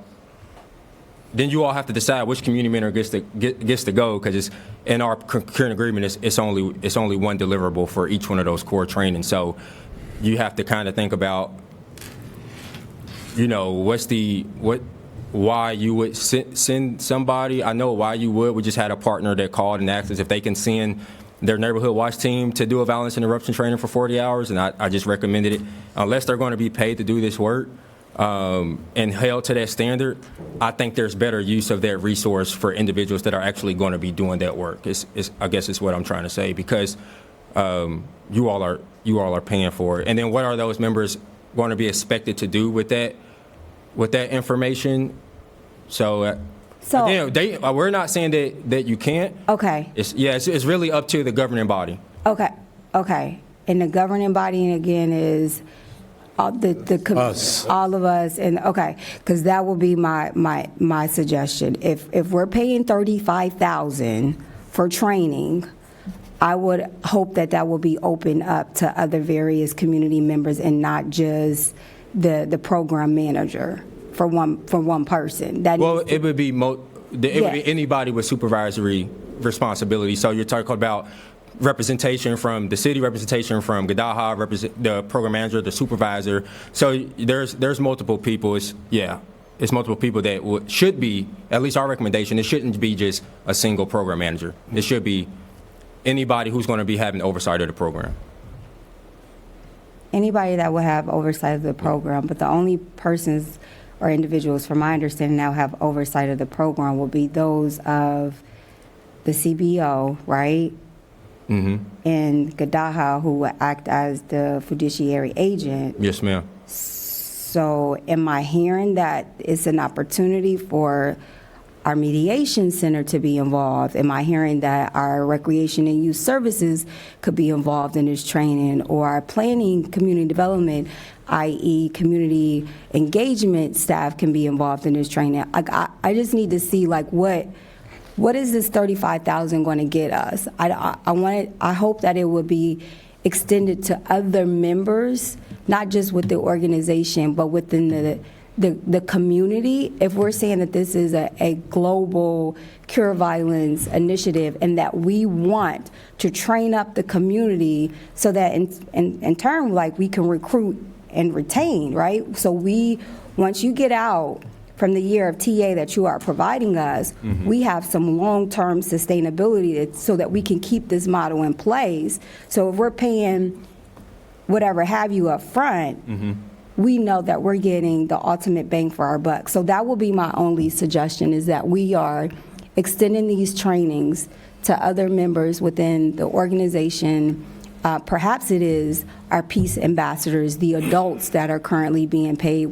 then you all have to decide which community member gets to go, because it's in our current agreement. It's only one deliverable for each one of those core trainings. So you have to kind of think about, why you would send somebody. I know why you would. We just had a partner that called and asked us if they can send their neighborhood watch team to do a violence interruption training for 40 hours, and I just recommended it. Unless they're going to be paid to do this work and held to that standard, I think there's better use of that resource for individuals that are actually going to be doing that work. I guess it's what I'm trying to say, because you all are paying for it. And then what are those members going to be expected to do with that information? So again, we're not saying that you can't. Okay. It's really up to the governing body. Okay. And the governing body, again, is Us. all of us, and okay, because that will be my suggestion. If we're paying $35,000 for training, I would hope that will be open up to other various community members and not just the program manager for one person. It would be would be anybody with supervisory responsibility. So you're talking about representation from the city, representation from Gadaha, the program manager, the supervisor. So there's multiple people. It's multiple people that should be, at least our recommendation, it shouldn't be just a single program manager. It should be anybody who's going to be having oversight of the program. Anybody that will have oversight of the program, but the only persons or individuals, from my understanding, now have oversight of the program will be those of the CBO, right? And Gadaha, who will act as the fiduciary agent. Yes, ma'am. So am I hearing that it's an opportunity for our mediation center to be involved? Am I hearing that our recreation and youth services could be involved in this training, or our planning community development, i.e. community engagement staff, can be involved in this training? I just need to see, like, what is this $35,000 going to get us? I hope that it would be extended to other members, not just with the organization, but within the community. If we're saying that this is a global cure violence initiative, and that we want to train up the community so that in turn, like, we can recruit and retain, right? So once you get out from the year of TA that you are providing us, we have some long-term sustainability so that we can keep this model in place. So if we're paying whatever have you up front, we know that we're getting the ultimate bang for our buck. So that will be my only suggestion, is that we are extending these trainings to other members within the organization. Perhaps it is our peace ambassadors, the adults that are currently being paid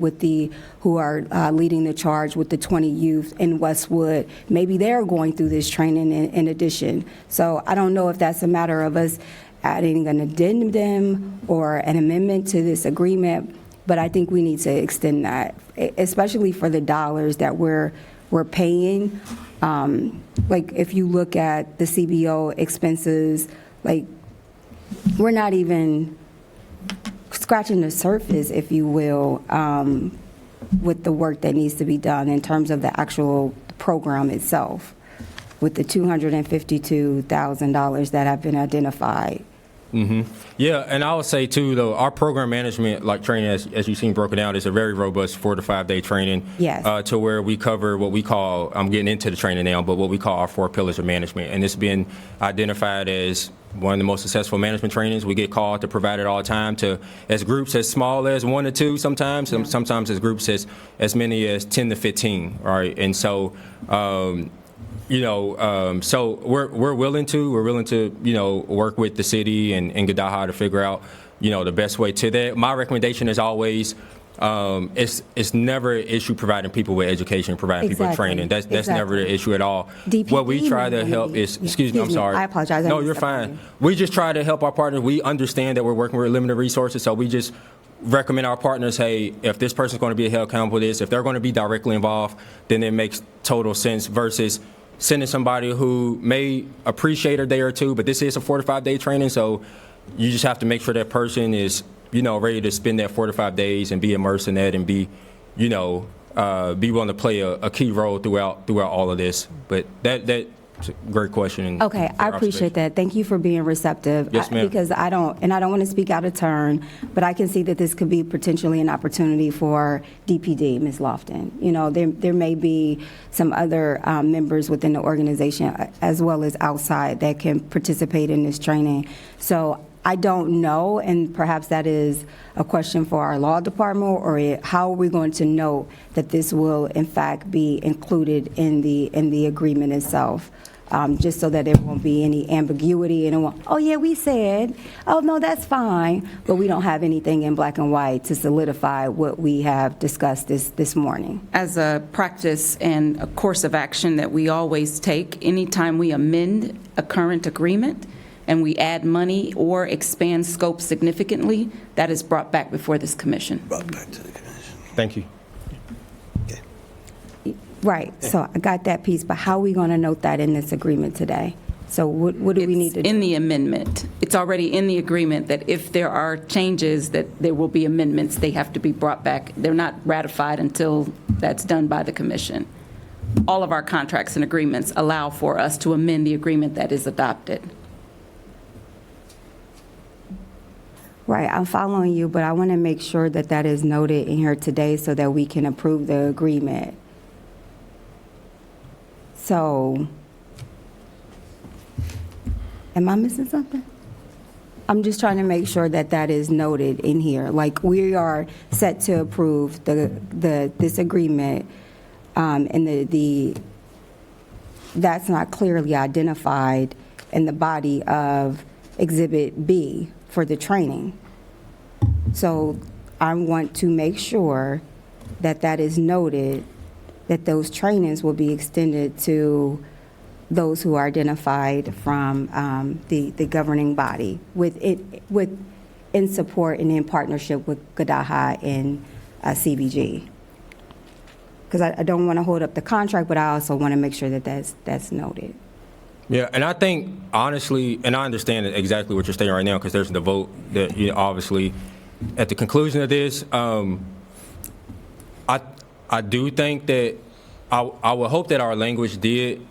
who are leading the charge with the 20 youth in Westwood. Maybe they're going through this training in addition. So I don't know if that's a matter of us adding an addendum or an amendment to this agreement, but I think we need to extend that, especially for the dollars that we're paying. Like, if you look at the CBO expenses, like, we're not even scratching the surface, if you will, with the work that needs to be done in terms of the actual program itself, with the $252,000 that have been identified. Yeah, and I would say too, though, our program management, like, training, as you've seen broken down, is a very robust 4 to 5 day training. Yes. To where we cover what we call, I'm getting into the training now, but what we call our 4 pillars of management, and it's been identified as one of the most successful management trainings. We get called to provide it all the time as groups as small as 1 to 2 sometimes, sometimes as groups as many as 10 to 15, right? And so, so we're willing to, work with the city and Gadaha to figure out, the best way to that. My recommendation is always, it's never an issue providing people with education, providing people with training. That's never the issue at all. DPD, what we try to help is, excuse me, I'm sorry. I apologize. No, you're fine. We just try to help our partners. We understand that we're working with limited resources, so we just recommend our partners, hey, if this person's going to be held accountable for this, if they're going to be directly involved, then it makes total sense versus sending somebody who may appreciate a day or two, but this is a 4 to 5 day training, so you just have to make sure that person is, ready to spend that 4 to 5 days and be immersed in that and be willing to play a key role throughout all of this. But that's a great question. Okay, I appreciate that. Thank you for being receptive. Yes, ma'am. Because I don't want to speak out of turn, but I can see that this could be potentially an opportunity for DPD, Ms. Lofton. There may be some other members within the organization as well as outside that can participate in this training. So I don't know, and perhaps that is a question for our law department, or how are we going to know that this will in fact be included in the agreement itself? Just so that there won't be any ambiguity, and it won't, oh yeah, we said, oh no, that's fine, but we don't have anything in black and white to solidify what we have discussed this morning. As a practice and a course of action that we always take, anytime we amend a current agreement and we add money or expand scope significantly, that is brought back before this commission. Brought back to the commission. Thank you. Right, so I got that piece, but how are we going to note that in this agreement today? So what do we need to do? It's in the amendment. It's already in the agreement that if there are changes, that there will be amendments, they have to be brought back. They're not ratified until that's done by the commission. All of our contracts and agreements allow for us to amend the agreement that is adopted. Right, I'm following you, but I want to make sure that that is noted in here today so that we can approve the agreement. So, am I missing something? I'm just trying to make sure that that is noted in here. Like, we are set to approve this agreement, and the that's not clearly identified in the body of Exhibit B for the training. So I want to make sure that that is noted, that those trainings will be extended to those who are identified from the governing body in support and in partnership with GDAHA and CVG. Because I don't want to hold up the contract, but I also want to make sure that that's noted. Yeah, and I think, honestly, and I understand exactly what you're saying right now, because there's the vote that, obviously, at the conclusion of this, I do think that I would hope that our language did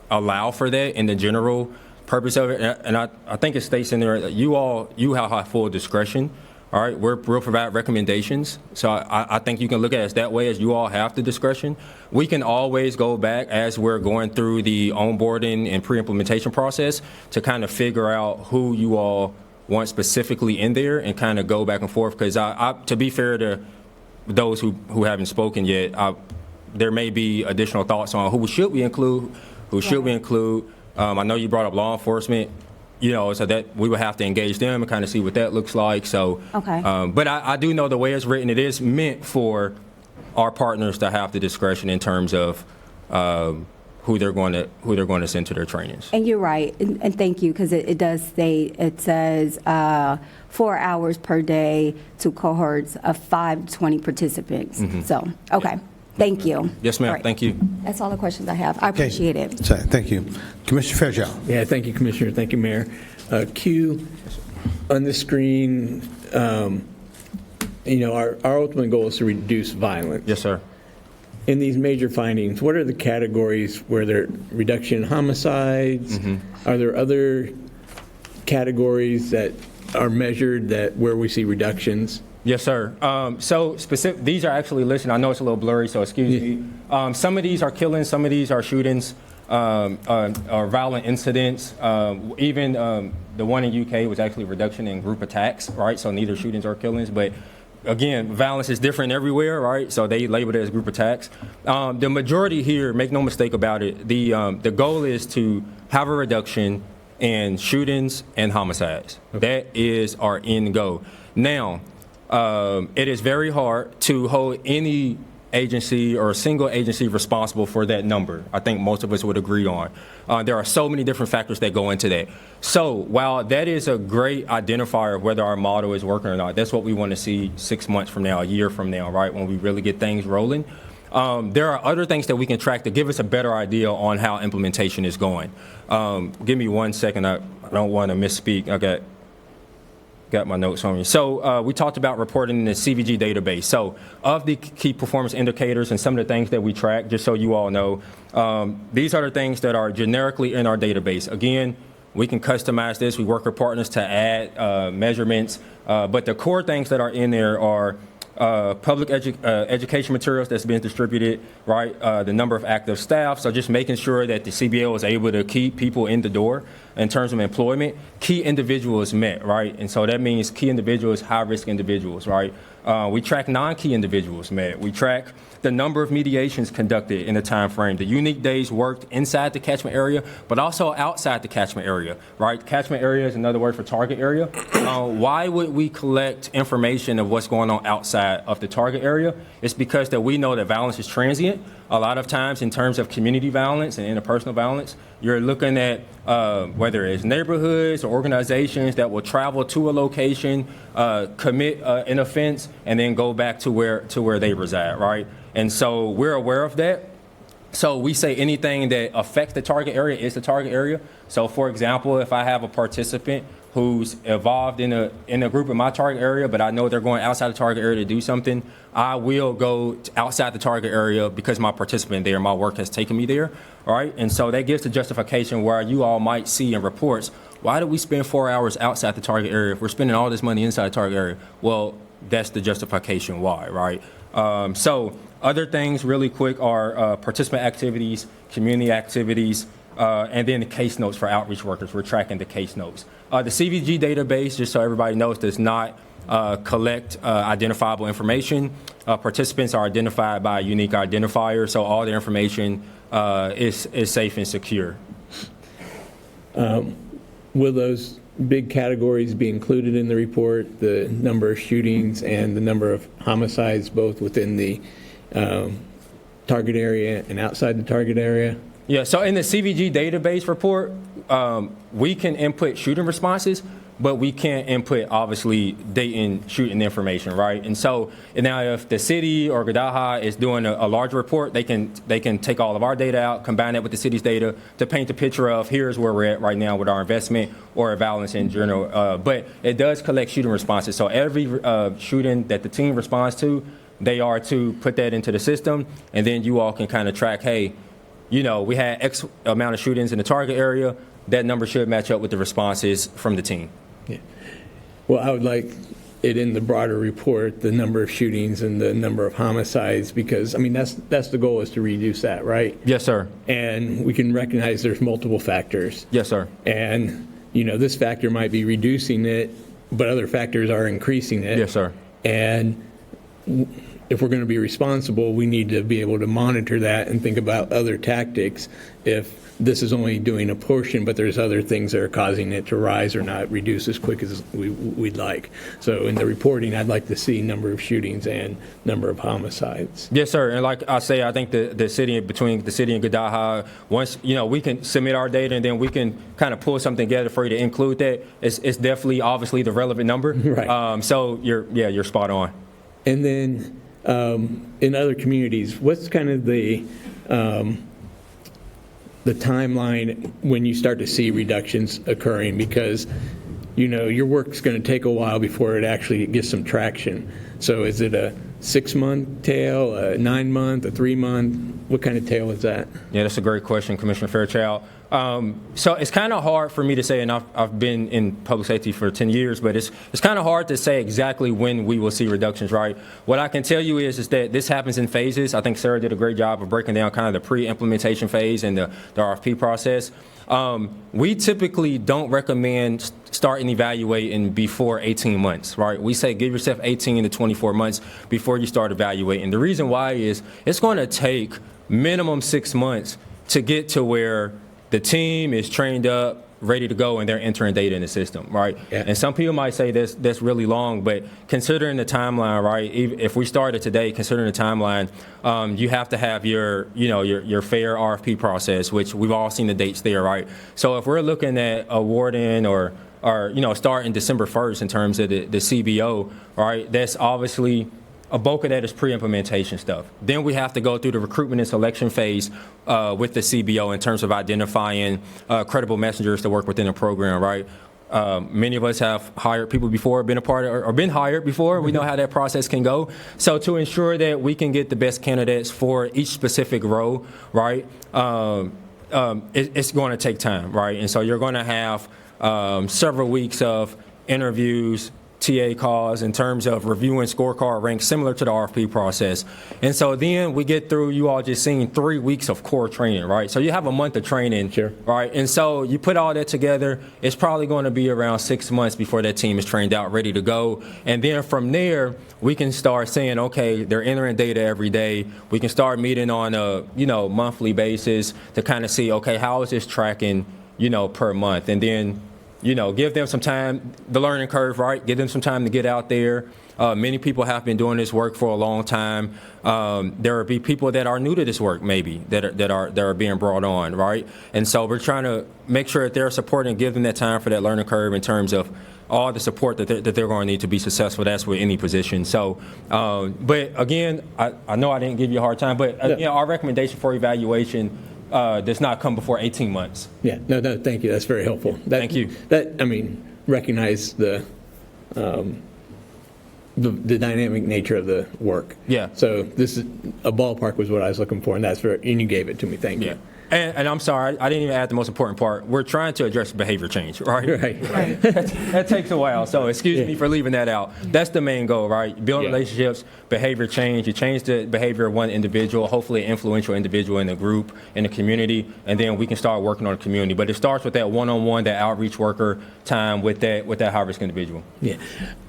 allow for that in the general purpose of it, and I think it states in there that you have full discretion. All right, we'll provide recommendations. So I think you can look at it that way, as you all have the discretion. We can always go back as we're going through the onboarding and pre-implementation process to kind of figure out who you all want specifically in there and kind of go back and forth. Because to be fair to those who haven't spoken yet, there may be additional thoughts on who should we include, should we include. I know you brought up law enforcement. So that we would have to engage them and kind of see what that looks like. So, Okay. But I do know the way it's written, it is meant for our partners to have the discretion in terms of who they're going to send to their trainings. And you're right, and thank you, because it does state, it says 4 hours per day to cohorts of 5 to 20 participants. So, okay, thank you. Yes, ma'am. All right. Thank you. That's all the questions I have. I appreciate it. So, thank you. Commissioner Fairchild. Yeah, thank you, Commissioner. Thank you, Mayor. Q, on the screen, our ultimate goal is to reduce violence. Yes, sir. In these major findings, what are the categories where there reduction in homicides? Are there other categories that are measured where we see reductions? Yes, sir. So specific, these are actually listed. I know it's a little blurry, so excuse me. Some of these are killings, some of these are shootings, or violent incidents. Even the one in UK was actually a reduction in group attacks, right? So neither shootings or killings, but again, violence is different everywhere, right? So they labeled it as group attacks. The majority here, make no mistake about it, the goal is to have a reduction in shootings and homicides. That is our end goal. Now, it is very hard to hold any agency or a single agency responsible for that number. I think most of us would agree on. There are so many different factors that go into that. So while that is a great identifier of whether our model is working or not, that's what we want to see 6 months from now, a year from now, right, when we really get things rolling. There are other things that we can track to give us a better idea on how implementation is going. Give me 1 second. I don't want to misspeak. I got my notes on me. So we talked about reporting in the CVG database. So of the key performance indicators and some of the things that we track, just so you all know, these are the things that are generically in our database. Again, we can customize this. We work with partners to add measurements. But the core things that are in there are public education materials that's been distributed, right? The number of active staff. So just making sure that the CBO is able to keep people in the door in terms of employment. Key individuals met, right? And so that means key individuals, high-risk individuals, right? We track non-key individuals met. We track the number of mediations conducted in the time frame, the unique days worked inside the catchment area, but also outside the catchment area, right? Catchment area is another word for target area. Why would we collect information of what's going on outside of the target area? It's because that we know that violence is transient. A lot of times in terms of community violence and interpersonal violence, you're looking at whether it's neighborhoods or organizations that will travel to a location, commit an offense, and then go back to where they reside, right? And so we're aware of that. So we say anything that affects the target area is the target area. So for example, if I have a participant who's involved in a group in my target area, but I know they're going outside the target area to do something, I will go outside the target area because my participant there, my work has taken me there, all right? And so that gives the justification where you all might see in reports, why do we spend 4 hours outside the target area if we're spending all this money inside the target area? Well, that's the justification why, right? So other things really quick are participant activities, community activities, and then the case notes for outreach workers. We're tracking the case notes. The CVG database, just so everybody knows, does not collect identifiable information. Participants are identified by a unique identifier, so all their information is safe and secure. Will those big categories be included in the report, the number of shootings and the number of homicides, both within the target area and outside the target area? Yeah, so in the CVG database report, we can input shooting responses, but we can't input, obviously, Dayton shooting information, right? And so now if the city or Gadaha is doing a large report, they can take all of our data out, combine that with the city's data to paint a picture of here's where we're at right now with our investment or our violence in general. But it does collect shooting responses. So every shooting that the team responds to, they are to put that into the system, and then you all can kind of track, hey, you know, we had X amount of shootings in the target area. That number should match up with the responses from the team. Yeah. Well, I would like it in the broader report, the number of shootings and the number of homicides, because, I mean, that's the goal, is to reduce that, right? Yes, sir. And we can recognize there's multiple factors. Yes, sir. And, you know, this factor might be reducing it, but other factors are increasing it. Yes, sir. And if we're going to be responsible, we need to be able to monitor that and think about other tactics if this is only doing a portion, but there's other things that are causing it to rise or not reduce as quick as we'd like. So in the reporting, I'd like to see number of shootings and number of homicides. Yes, sir. And like I say, I think the city, between the city and Gadaha, once, you know, we can submit our data and then we can kind of pull something together for you to include that. It's definitely, obviously, the relevant number. Right. So you're spot on. And then in other communities, what's kind of the timeline when you start to see reductions occurring? Because, you know, your work's going to take a while before it actually gets some traction. So is it a 6-month tail, a 9-month, a 3-month? What kind of tail is that? Yeah, that's a great question, Commissioner Fairchild. So it's kind of hard for me to say, and I've been in public safety for 10 years, but it's kind of hard to say exactly when we will see reductions, right? What I can tell you is that this happens in phases. I think Sarah did a great job of breaking down kind of the pre-implementation phase and the RFP process. We typically don't recommend starting evaluating before 18 months, right? We say give yourself 18 to 24 months before you start evaluating. The reason why is it's going to take minimum 6 months to get to where the team is trained up, ready to go, and they're entering data in the system, right? Yeah. And some people might say that's really long, but considering the timeline, right? If we started today, considering the timeline, you have to have your fair RFP process, which we've all seen the dates there, right? So if we're looking at awarding or starting December 1st in terms of the CBO, right? That's obviously a bulk of that is pre-implementation stuff. Then we have to go through the recruitment and selection phase with the CBO in terms of identifying credible messengers to work within a program, right? Many of us have hired people before, been a part of, or been hired before. We know how that process can go. So to ensure that we can get the best candidates for each specific role, right, it's going to take time, right? And so you're going to have several weeks of interviews, TA calls in terms of reviewing scorecard ranks similar to the RFP process. And so then we get through, you all just seen 3 weeks of core training, right? So you have a month of training, sure, right? And so you put all that together, it's probably going to be around 6 months before that team is trained out, ready to go. And then from there, we can start saying, okay, they're entering data every day. We can start meeting on a, monthly basis to kind of see, okay, how is this tracking, per month? And then give them some time, the learning curve, right? Give them some time to get out there. Many people have been doing this work for a long time. There will be people that are new to this work, maybe, that are being brought on, right? And so we're trying to make sure that they're supported and give them that time for that learning curve in terms of all the support that they're going to need to be successful. That's with any position. So, but again, I know I didn't give you a hard time, but our recommendation for evaluation does not come before 18 months. Yeah, no, thank you. That's very helpful. Thank you. Recognize the dynamic nature of the work. Yeah. So this is a ballpark was what I was looking for, and and you gave it to me. Thank you. And I'm sorry, I didn't even add the most important part. We're trying to address behavior change, right? Right. That takes a while, so excuse me for leaving that out. That's the main goal, right? Building relationships, behavior change. You change the behavior of one individual, hopefully an influential individual in the group, in the community, and then we can start working on the community. But it starts with that one-on-one, that outreach worker time with that high-risk individual. Yeah.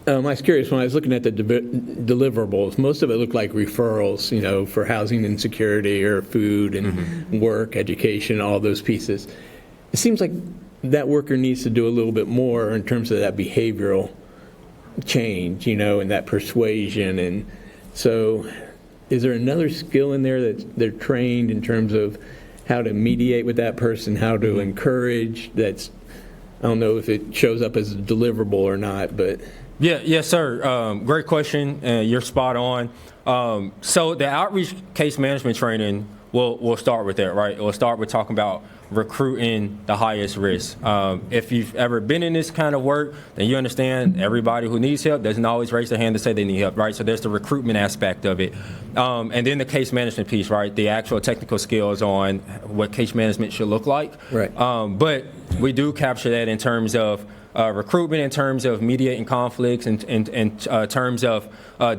I was curious, when I was looking at the deliverables, most of it looked like referrals, for housing insecurity or food and work, education, all those pieces. It seems like that worker needs to do a little bit more in terms of that behavioral change, and that persuasion. And so is there another skill in there that they're trained in terms of how to mediate with that person, how to encourage? I don't know if it shows up as a deliverable or not, but... Yes, sir. Great question. You're spot on. So the outreach case management training, we'll start with that, right? We'll start with talking about recruiting the highest risk. If you've ever been in this kind of work, then you understand everybody who needs help doesn't always raise their hand to say they need help, right? So there's the recruitment aspect of it. And then the case management piece, right? The actual technical skills on what case management should look like. Right. But we do capture that in terms of recruitment, in terms of mediating conflicts, and in terms of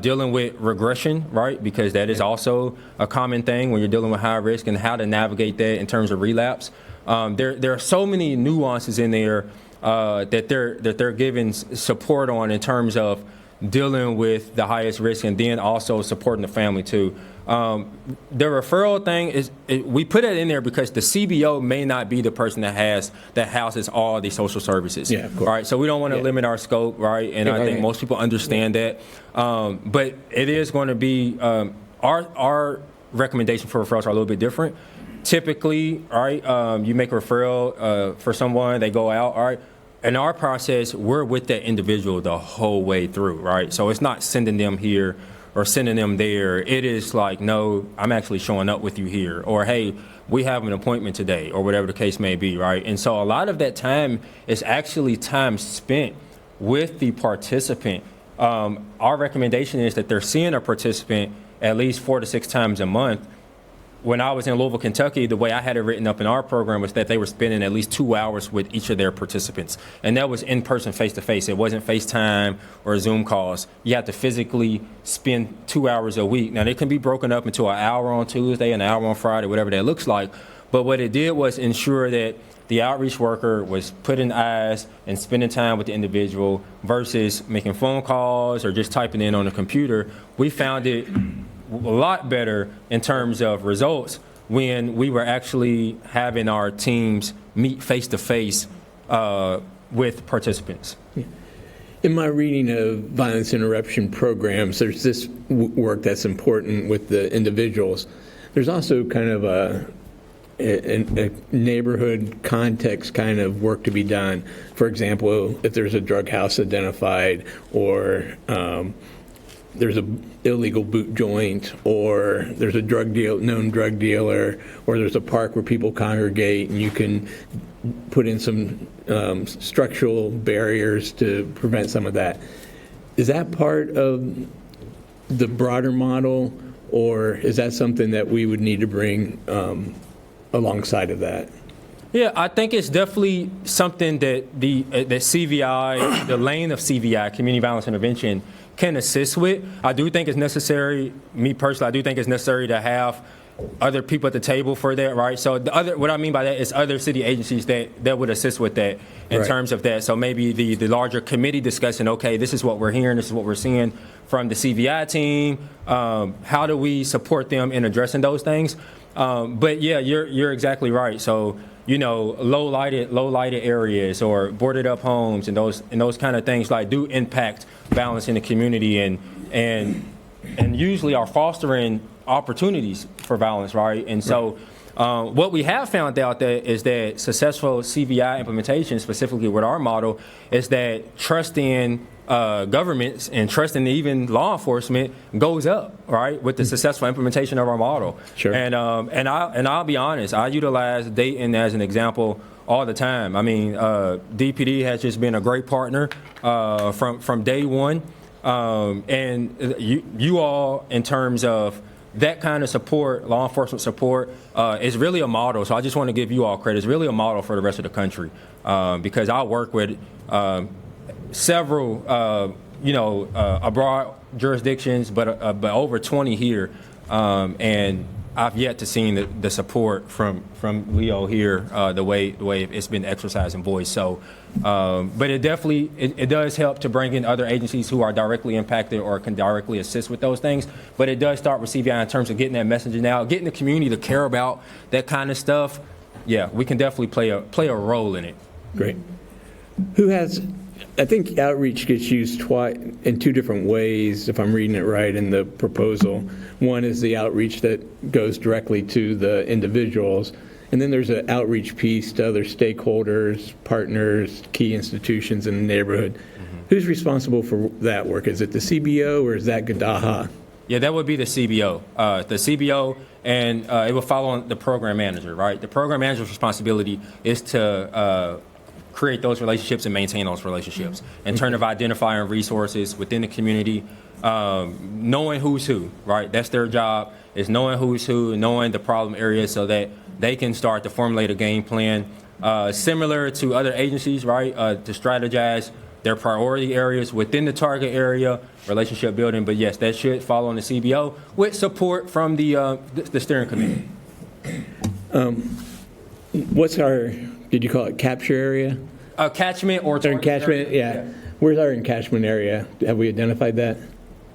dealing with regression, right? Because that is also a common thing when you're dealing with high risk, and how to navigate that in terms of relapse. There are so many nuances in there that they're giving support on in terms of dealing with the highest risk, and then also supporting the family too. The referral thing we put it in there because the CBO may not be the person that houses all the social services. Yeah, of course. Right. So we don't want to limit our scope, right? And I think most people understand that. But it is going to be our recommendation for referrals are a little bit different. Typically, right, you make a referral for someone, they go out, all right. In our process, we're with that individual the whole way through, right? So it's not sending them here or sending them there. It is like, no, I'm actually showing up with you here. Or, hey, we have an appointment today, or whatever the case may be, right? And so a lot of that time is actually time spent with the participant. Our recommendation is that they're seeing a participant at least 4 to 6 times a month. When I was in Louisville, Kentucky, the way I had it written up in our program was that they were spending at least 2 hours with each of their participants. And that was in person, face-to-face. It wasn't FaceTime or Zoom calls. You have to physically spend 2 hours a week. Now, they can be broken up into an hour on Tuesday, an hour on Friday, whatever that looks like. But what it did was ensure that the outreach worker was putting eyes and spending time with the individual versus making phone calls or just typing in on a computer. We found it a lot better in terms of results when we were actually having our teams meet face-to-face with participants. In my reading of violence interruption programs, there's this work that's important with the individuals. There's also kind of a neighborhood context kind of work to be done. For example, if there's a drug house identified, or there's an illegal boot joint, or there's a known drug dealer, or there's a park where people congregate, and you can put in some structural barriers to prevent some of that. Is that part of the broader model, or is that something that we would need to bring alongside of that? Yeah, I think it's definitely something that the CVI, the lane of CVI, community violence intervention, can assist with. I do think it's necessary, me personally, I do think it's necessary to have other people at the table for that, right? So what I mean by that is other city agencies that would assist with that in terms of that. So maybe the larger committee discussing, okay, this is what we're hearing, this is what we're seeing from the CVI team. How do we support them in addressing those things? But yeah, you're exactly right. So, low lighted areas or boarded up homes and those kind of things do impact violence in the community and usually are fostering opportunities for violence, right? And so what we have found out is that successful CVI implementation, specifically with our model, is that trust in governments and trust in even law enforcement goes up, right, with the successful implementation of our model. Sure. And I'll be honest, I utilize Dayton as an example all the time. I mean, DPD has just been a great partner from day one, and you all, in terms of that kind of support, law enforcement support, is really a model. So I just want to give you all credit. It's really a model for the rest of the country, because I work with several, abroad jurisdictions, but over 20 here, and I've yet to see the support from Leo here, the way it's been exercised and voiced. So, but it definitely, it does help to bring in other agencies who are directly impacted or can directly assist with those things. But it does start with CVI in terms of getting that messaging out, getting the community to care about that kind of stuff. Yeah, we can definitely play a role in it. Great. Who has, I think outreach gets used in two different ways, if I'm reading it right in the proposal. One is the outreach that goes directly to the individuals, and then there's an outreach piece to other stakeholders, partners, key institutions in the neighborhood. Who's responsible for that work? Is it the CBO or is that Gadaha? Yeah, that would be the CBO. The CBO, and it would follow on the program manager, right? The program manager's responsibility is to create those relationships and maintain those relationships in terms of identifying resources within the community, knowing who's who, right? That's their job, is knowing who's who, knowing the problem areas so that they can start to formulate a game plan similar to other agencies, right? To strategize their priority areas within the target area, relationship building. But yes, that should fall on the CBO with support from the steering committee. What's our, did you call it capture area? Catchment or Our target encatchment, area. yeah. Where's our encatchment area? Have we identified that?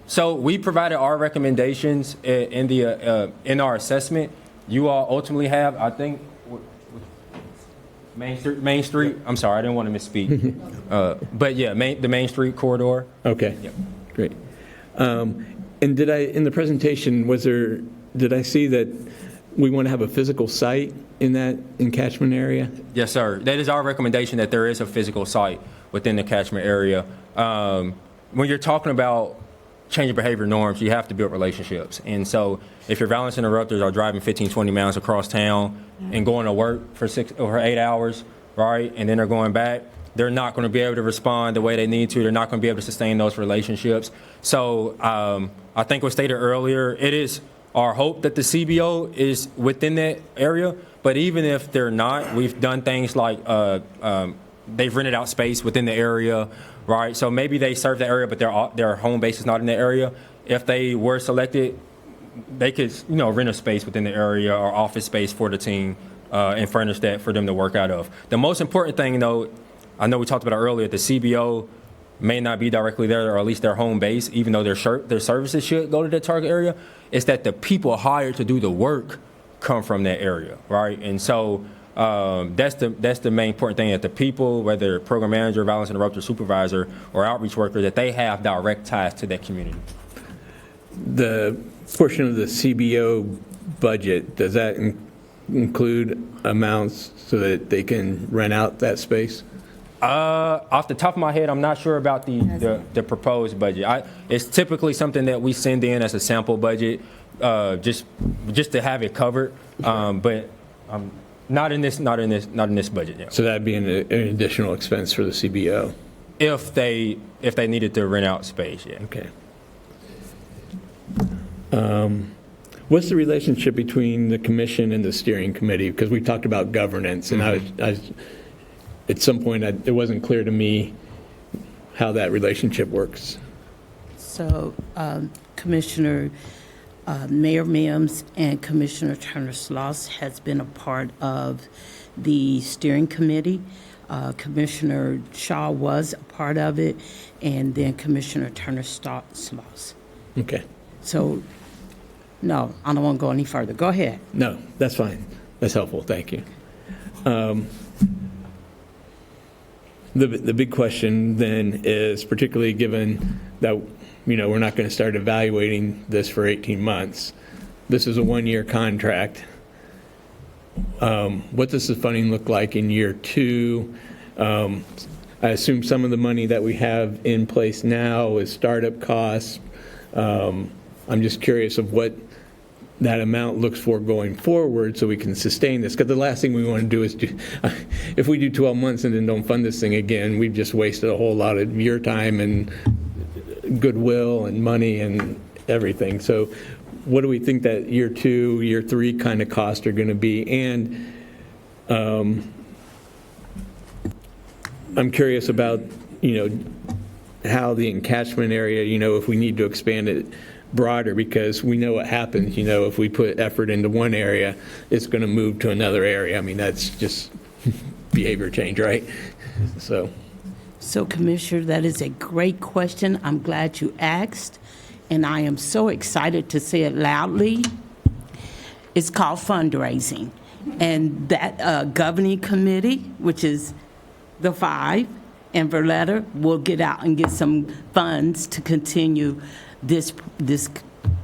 So we provided our recommendations in our assessment. You all ultimately have, I think, Main Street. I'm sorry, I didn't want to misspeak. But yeah, the Main Street corridor. Okay, Yep. great. And did I, in the presentation, did I see that we want to have a physical site in that encatchment area? Yes, sir. That is our recommendation, that there is a physical site within the catchment area. When you're talking about change of behavior norms, you have to build relationships. And so if your violence interrupters are driving 15, 20 miles across town and going to work for 6 or 8 hours, right, and then they're going back, they're not going to be able to respond the way they need to. They're not going to be able to sustain those relationships. So I think was stated earlier, it is our hope that the CBO is within that area. But even if they're not, we've done things like they've rented out space within the area, right? So maybe they serve the area, but their home base is not in the area. If they were selected, they could, rent a space within the area or office space for the team and furnish that for them to work out of. The most important thing, though, I know we talked about it earlier, the CBO may not be directly there, or at least their home base, even though their services should go to the target area, is that the people hired to do the work come from that area, right? And so that's the main important thing, that the people, whether program manager, violence interrupter, supervisor, or outreach worker, that they have direct ties to that community. The portion of the CBO budget, does that include amounts so that they can rent out that space? Off the top of my head, I'm not sure about the proposed budget. It's typically something that we send in as a sample budget, just to have it covered. But not in this budget yet. So that'd be an additional expense for the CBO? If they needed to rent out space, yeah. Okay. What's the relationship between the commission and the steering committee? Because we talked about governance, and I was at some point, it wasn't clear to me how that relationship works. So Commissioner Mayor Mims and Commissioner Turner-Sloss has been a part of the steering committee. Commissioner Shaw was a part of it, and then Commissioner Turner-Sloss. Okay. So, no, I don't want to go any further. Go ahead. No, that's fine. That's helpful. Thank you. The big question then is, particularly given that we're not going to start evaluating this for 18 months. This is a one-year contract. What does the funding look like in year 2? I assume some of the money that we have in place now is startup costs. I'm just curious of what that amount looks for going forward so we can sustain this. Because the last thing we want to do is if we do 12 months and then don't fund this thing again, we've just wasted a whole lot of your time and goodwill and money and everything. So what do we think that year 2, year 3 kind of costs are going to be? And I'm curious about, how the encatchment area, if we need to expand it, broader, because we know what happens, if we put effort into one area, it's going to move to another area. I mean, that's just behavior change, right? So, Commissioner, that is a great question. I'm glad you asked, and I am so excited to say it loudly. It's called fundraising. And that governing committee, which is the 5, and Verletta, will get out and get some funds to continue this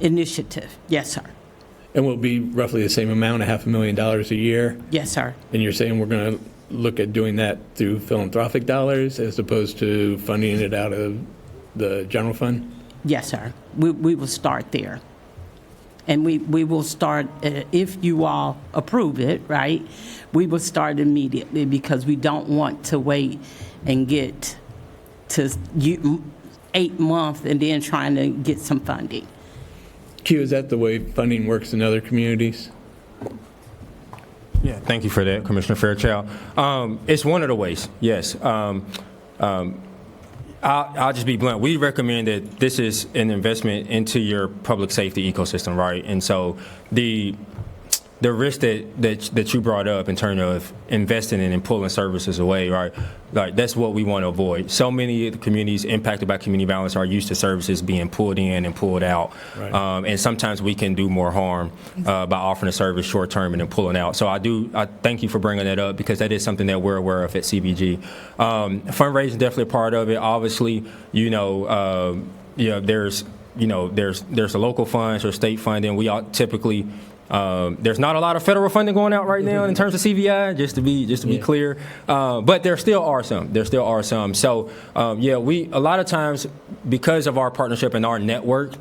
initiative. Yes, sir. And will be roughly the same amount, $500,000 a year? Yes, sir. And you're saying we're going to look at doing that through philanthropic dollars as opposed to funding it out of the general fund? Yes, sir. We will start there. And we will start, if you all approve it, right, we will start immediately, because we don't want to wait and get to 8 months and then trying to get some funding. Q, is that the way funding works in other communities? Yeah, thank you for that, Commissioner Fairchild. It's one of the ways, yes. I'll just be blunt. We recommend that this is an investment into your public safety ecosystem, right? And so the risk that you brought up in terms of investing in and pulling services away, right? Like, that's what we want to avoid. So many of the communities impacted by community violence are used to services being pulled in and pulled out. Right. And sometimes we can do more harm by offering a service short term and then pulling out. So I thank you for bringing that up, because that is something that we're aware of at CBG. Fundraising definitely a part of it. Obviously, there's the local funds or state funding. We all typically there's not a lot of federal funding going out right now in terms of CVI, just to be clear. But there still are some. So we a lot of times, because of our partnership and our network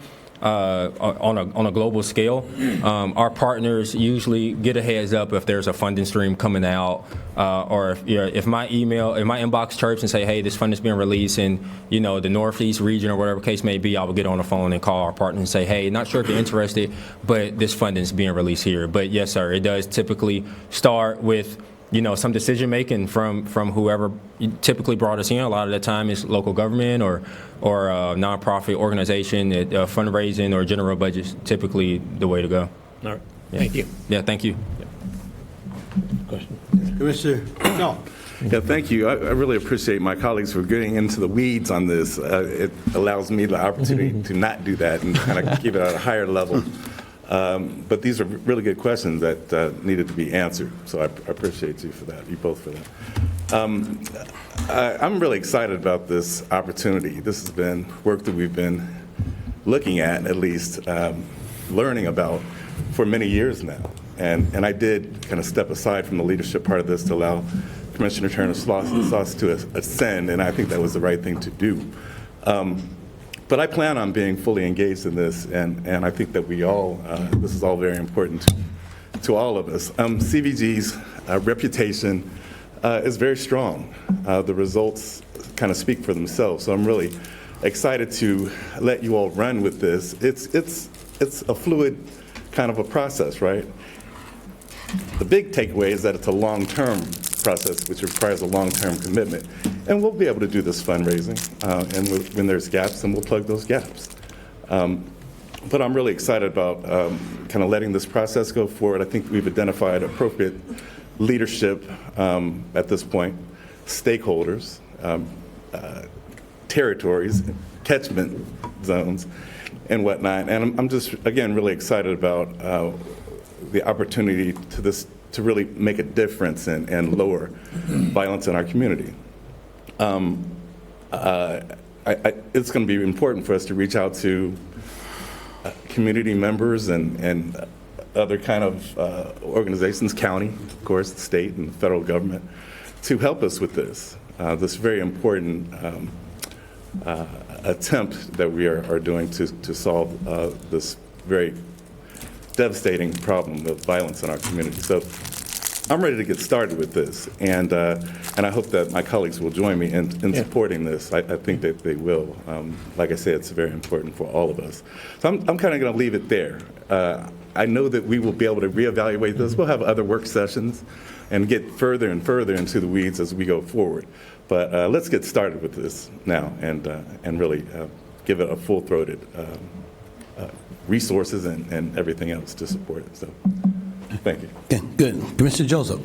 on a global scale, our partners usually get a heads up if there's a funding stream coming out, or if my inbox chirps and say, hey, this fund is being released in the Northeast region or whatever case may be, I will get on the phone and call our partner and say, hey, not sure if you're interested, but this funding is being released here. But yes, sir, it does typically start with some decision making from whoever typically brought us in. A lot of the time it's local government or a nonprofit organization. Fundraising or general budgets typically the way to go. All right. Yeah. Thank you. Yeah, thank you. Question? Commissioner Shaw. Yeah, thank you. I really appreciate my colleagues for getting into the weeds on this. It allows me the opportunity to not do that and kind of keep it at a higher level. But these are really good questions that needed to be answered. So I appreciate you for that, you both for that. I'm really excited about this opportunity. This has been work that we've been looking at least learning about for many years now. And I did kind of step aside from the leadership part of this to allow Commissioner Turner-Sloss to ascend, and I think that was the right thing to do. But I plan on being fully engaged in this, and I think that this is all very important to all of us. CVG's reputation is very strong. The results kind of speak for themselves, so I'm really excited to let you all run with this. It's a fluid kind of a process, right? The big takeaway is that it's a long-term process, which requires a long-term commitment. And we'll be able to do this fundraising, and when there's gaps, then we'll plug those gaps. But I'm really excited about kind of letting this process go forward. I think we've identified appropriate leadership at this point, stakeholders, territories, catchment zones, and whatnot. And I'm just, again, really excited about the opportunity to really make a difference and lower violence in our community. It's going to be important for us to reach out to community members and other kind of organizations, county, of course, the state and the federal government, to help us with this very important attempt that we are doing to solve this very devastating problem of violence in our community. So I'm ready to get started with this, and I hope that my colleagues will join me in supporting this. I think that they will. Like I said, it's very important for all of us. So I'm kind of going to leave it there. I know that we will be able to reevaluate this. We'll have other work sessions and get further and further into the weeds as we go forward. But let's get started with this now and really give it a full-throated resources and everything else to support it. So, thank you. Okay, good. Commissioner Joseph.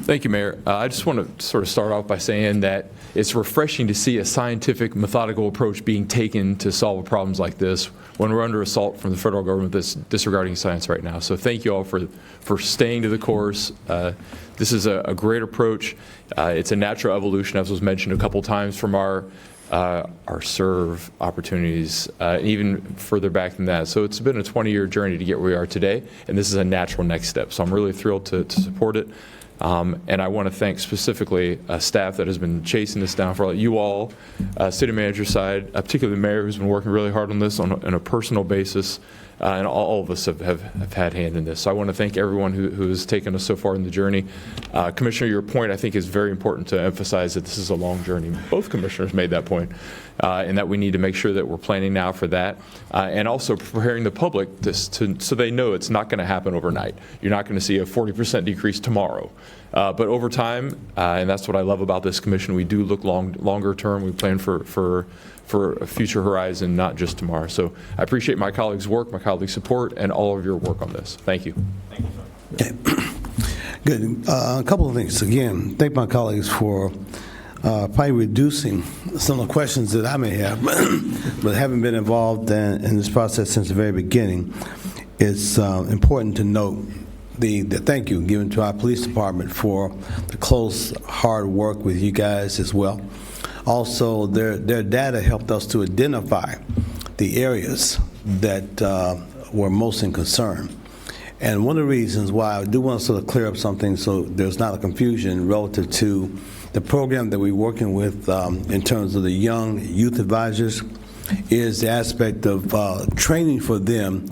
Thank you, Mayor. I just want to sort of start off by saying that it's refreshing to see a scientific, methodical approach being taken to solve problems like this when we're under assault from the federal government that's disregarding science right now. So thank you all for staying to the course. This is a great approach. It's a natural evolution, as was mentioned a couple times, from our serve opportunities, even further back than that. So it's been a 20-year journey to get where we are today, and this is a natural next step. So I'm really thrilled to support it. And I want to thank specifically staff that has been chasing this down for you all, city manager side, particularly the mayor who's been working really hard on this on a personal basis, and all of us have had hand in this. So I want to thank everyone who has taken us so far in the journey. Commissioner, your point I think is very important to emphasize that this is a long journey. Both commissioners made that point, and that we need to make sure that we're planning now for that, and also preparing the public so they know it's not going to happen overnight. You're not going to see a 40% decrease tomorrow. But over time, and that's what I love about this commission, we do look longer term. We plan for a future horizon, not just tomorrow. So I appreciate my colleagues' work, my colleagues' support, and all of your work on this. Thank you. Okay. Good. A couple of things. Again, thank my colleagues for probably reducing some of the questions that I may have, but having been involved in this process since the very beginning, it's important to note the thank you given to our police department for the close, hard work with you guys as well. Also, their data helped us to identify the areas that were most in concern. And one of the reasons why I do want to sort of clear up something so there's not a confusion relative to the program that we're working with in terms of the young youth advisors is the aspect of training for them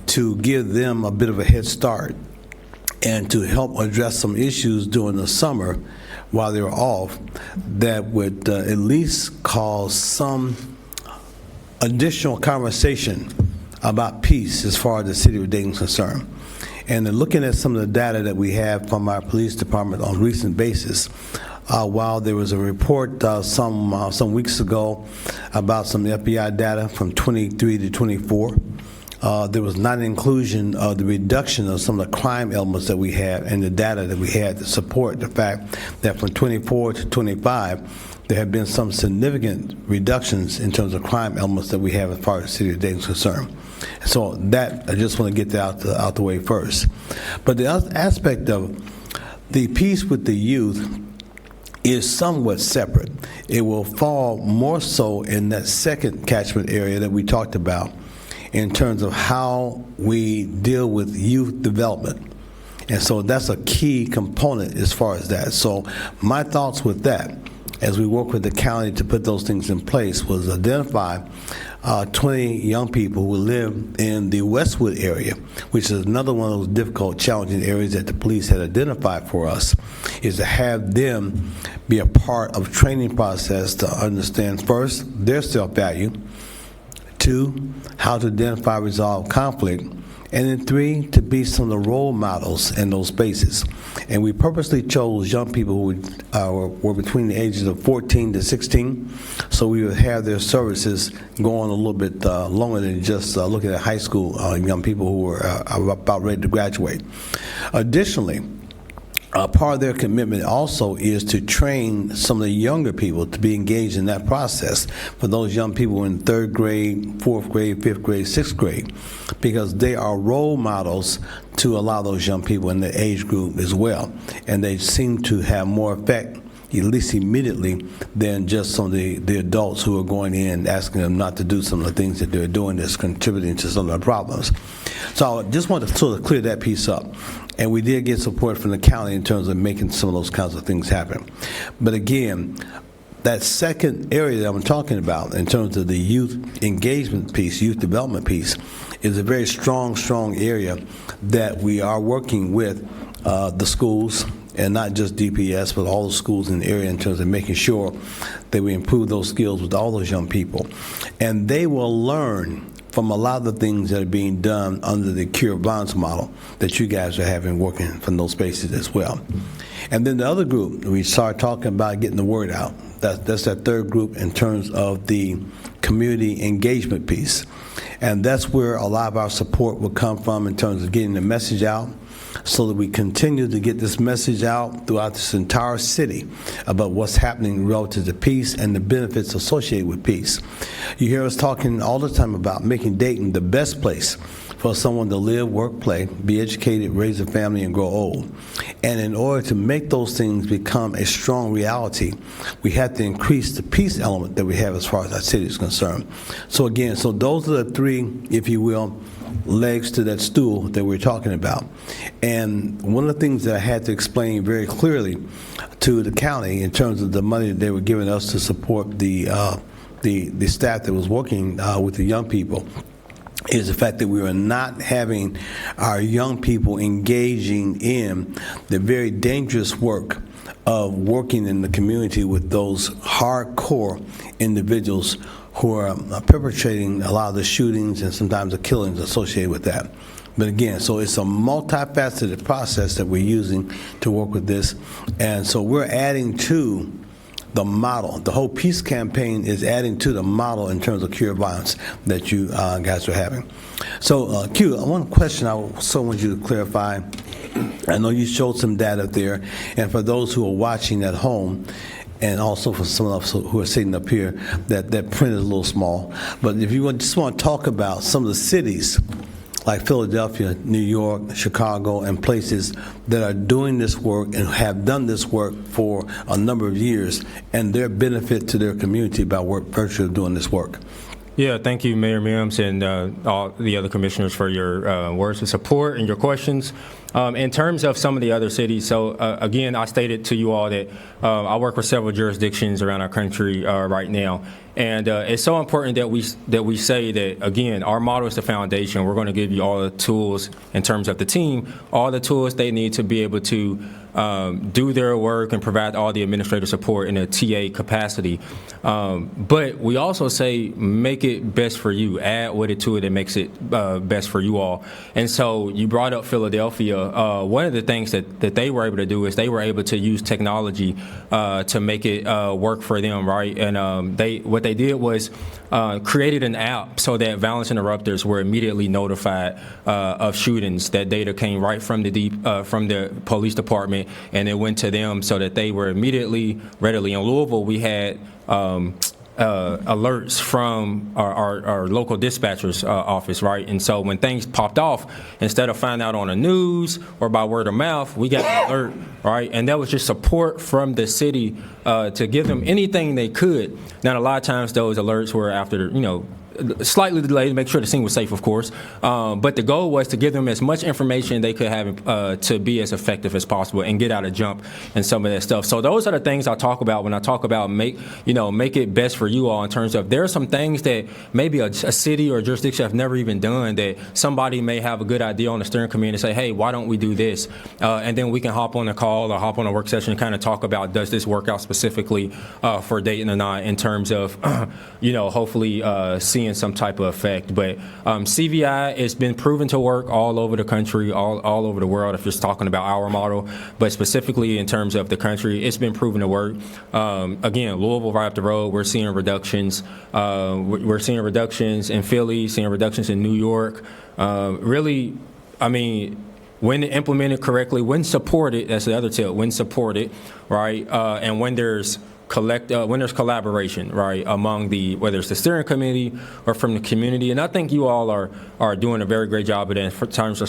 to give them a bit of a head start and to help address some issues during the summer while they were off that would at least cause some additional conversation about peace as far as the city of Dayton is concerned. And in looking at some of the data that we have from our police department on a recent basis, while there was a report some weeks ago about some FBI data from 23 to 24, there was not an inclusion of the reduction of some of the crime elements that we have and the data that we had to support the fact that from 24 to 25, there have been some significant reductions in terms of crime elements that we have as far as the city of Dayton is concerned. So that, I just want to get that out the way first. But the other aspect of the piece with the youth is somewhat separate. It will fall more so in that second catchment area that we talked about in terms of how we deal with youth development. And so that's a key component as far as that. So my thoughts with that, as we work with the county to put those things in place, was identify 20 young people who live in the Westwood area, which is another one of those difficult, challenging areas that the police had identified for us, is to have them be a part of training process to understand first their self-value, 2, how to identify, resolve conflict, and then 3, to be some of the role models in those spaces. And we purposely chose young people who were between the ages of 14 to 16, so we would have their services go on a little bit longer than just looking at high school young people who were about ready to graduate. Additionally, part of their commitment also is to train some of the younger people to be engaged in that process for those young people in 3rd grade, 4th grade, 5th grade, 6th grade, because they are role models to allow those young people in the age group as well. And they seem to have more effect, at least immediately, than just some of the adults who are going in asking them not to do some of the things that they're doing that's contributing to some of the problems. So I just want to sort of clear that piece up. And we did get support from the county in terms of making some of those kinds of things happen. But again, that second area that I'm talking about in terms of the youth engagement piece, youth development piece, is a very strong area that we are working with the schools, and not just DPS, but all the schools in the area in terms of making sure that we improve those skills with all those young people. And they will learn from a lot of the things that are being done under the cure violence model that you guys are having working from those spaces as well. And then the other group, we start talking about getting the word out. That's that third group in terms of the community engagement piece. And that's where a lot of our support will come from in terms of getting the message out, so that we continue to get this message out throughout this entire city about what's happening relative to peace and the benefits associated with peace. You hear us talking all the time about making Dayton the best place for someone to live, work, play, be educated, raise a family, and grow old. And in order to make those things become a strong reality, we have to increase the peace element that we have as far as our city is concerned. So again, so those are the three, if you will, legs to that stool that we're talking about. And one of the things that I had to explain very clearly to the county in terms of the money that they were giving us to support the staff that was working with the young people is the fact that we were not having our young people engaging in the very dangerous work of working in the community with those hardcore individuals who are perpetrating a lot of the shootings and sometimes the killings associated with that. But again, so it's a multifaceted process that we're using to work with this. And so we're adding to the model. The whole peace campaign is adding to the model in terms of cure violence that you guys are having. So, Q, one question I also want you to clarify. I know you showed some data there, and for those who are watching at home, and also for some of us who are sitting up here, that print is a little small. But if you just want to talk about some of the cities like Philadelphia, New York, Chicago, and places that are doing this work and have done this work for a number of years, and their benefit to their community by virtue of doing this work. Yeah, thank you, Mayor Mims, and all the other commissioners for your words of support and your questions. In terms of some of the other cities, so again, I stated to you all that I work with several jurisdictions around our country right now, and it's so important that we say that, again, our model is the foundation. We're going to give you all the tools in terms of the team, all the tools they need to be able to do their work and provide all the administrative support in a TA capacity. But we also say make it best for you. Add with it to it that makes it best for you all. And so you brought up Philadelphia. One of the things that they were able to do is they were able to use technology to make it work for them, right? And what they did was created an app so that violence interrupters were immediately notified of shootings. That data came right from the police department, and it went to them so that they were immediately readily. In Louisville, we had alerts from our local dispatcher's office, right? And so when things popped off, instead of finding out on the news or by word of mouth, we got an alert, right? And that was just support from the city to give them anything they could. Now, a lot of times those alerts were after, slightly delayed to make sure the scene was safe, of course. But the goal was to give them as much information they could have to be as effective as possible and get out a jump and some of that stuff. So those are the things I talk about when I talk about make it best for you all, in terms of there are some things that maybe a city or a jurisdiction have never even done that somebody may have a good idea on the steering committee and say, hey, why don't we do this? And then we can hop on a call or hop on a work session and kind of talk about, does this work out specifically for Dayton or not, in terms of, hopefully seeing some type of effect. But CVI has been proven to work all over the country, all over the world, if you're talking about our model. But specifically in terms of the country, it's been proven to work. Again, Louisville right up the road, we're seeing reductions. We're seeing reductions in Philly, seeing reductions in New York. Really, I mean, when implemented correctly, when supported, that's the other tip, when supported, right? And when there's collaboration, right, among whether it's the steering committee or from the community. And I think you all are doing a very great job of that in terms of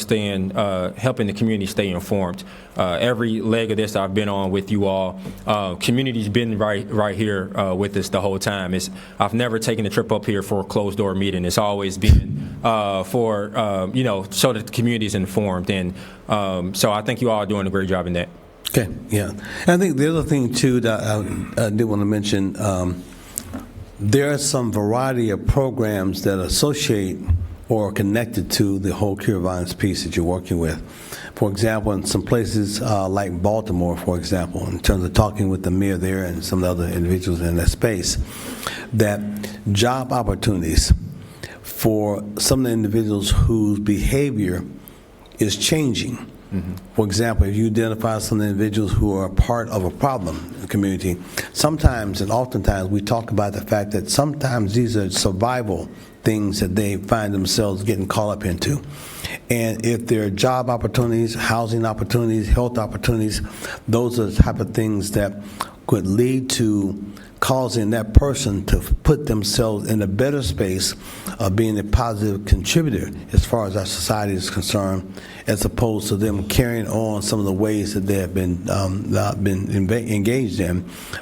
helping the community stay informed. Every leg of this I've been on with you all, community's been right here with us the whole time. I've never taken a trip up here for a closed door meeting. It's always been so that the community is informed. And so I think you all are doing a great job in that. Okay, yeah. And I think the other thing, too, that I did want to mention, there are some variety of programs that associate or are connected to the whole cure violence piece that you're working with. For example, in some places like Baltimore, for example, in terms of talking with the mayor there and some of the other individuals in that space, that job opportunities for some of the individuals whose behavior is changing. Mm-hmm. For example, if you identify some individuals who are part of a problem in the community, sometimes and oftentimes we talk about the fact that sometimes these are survival things that they find themselves getting caught up into. And if there are job opportunities, housing opportunities, health opportunities, those are the type of things that could lead to causing that person to put themselves in a better space of being a positive contributor as far as our society is concerned, as opposed to them carrying on some of the ways that they have been engaged in,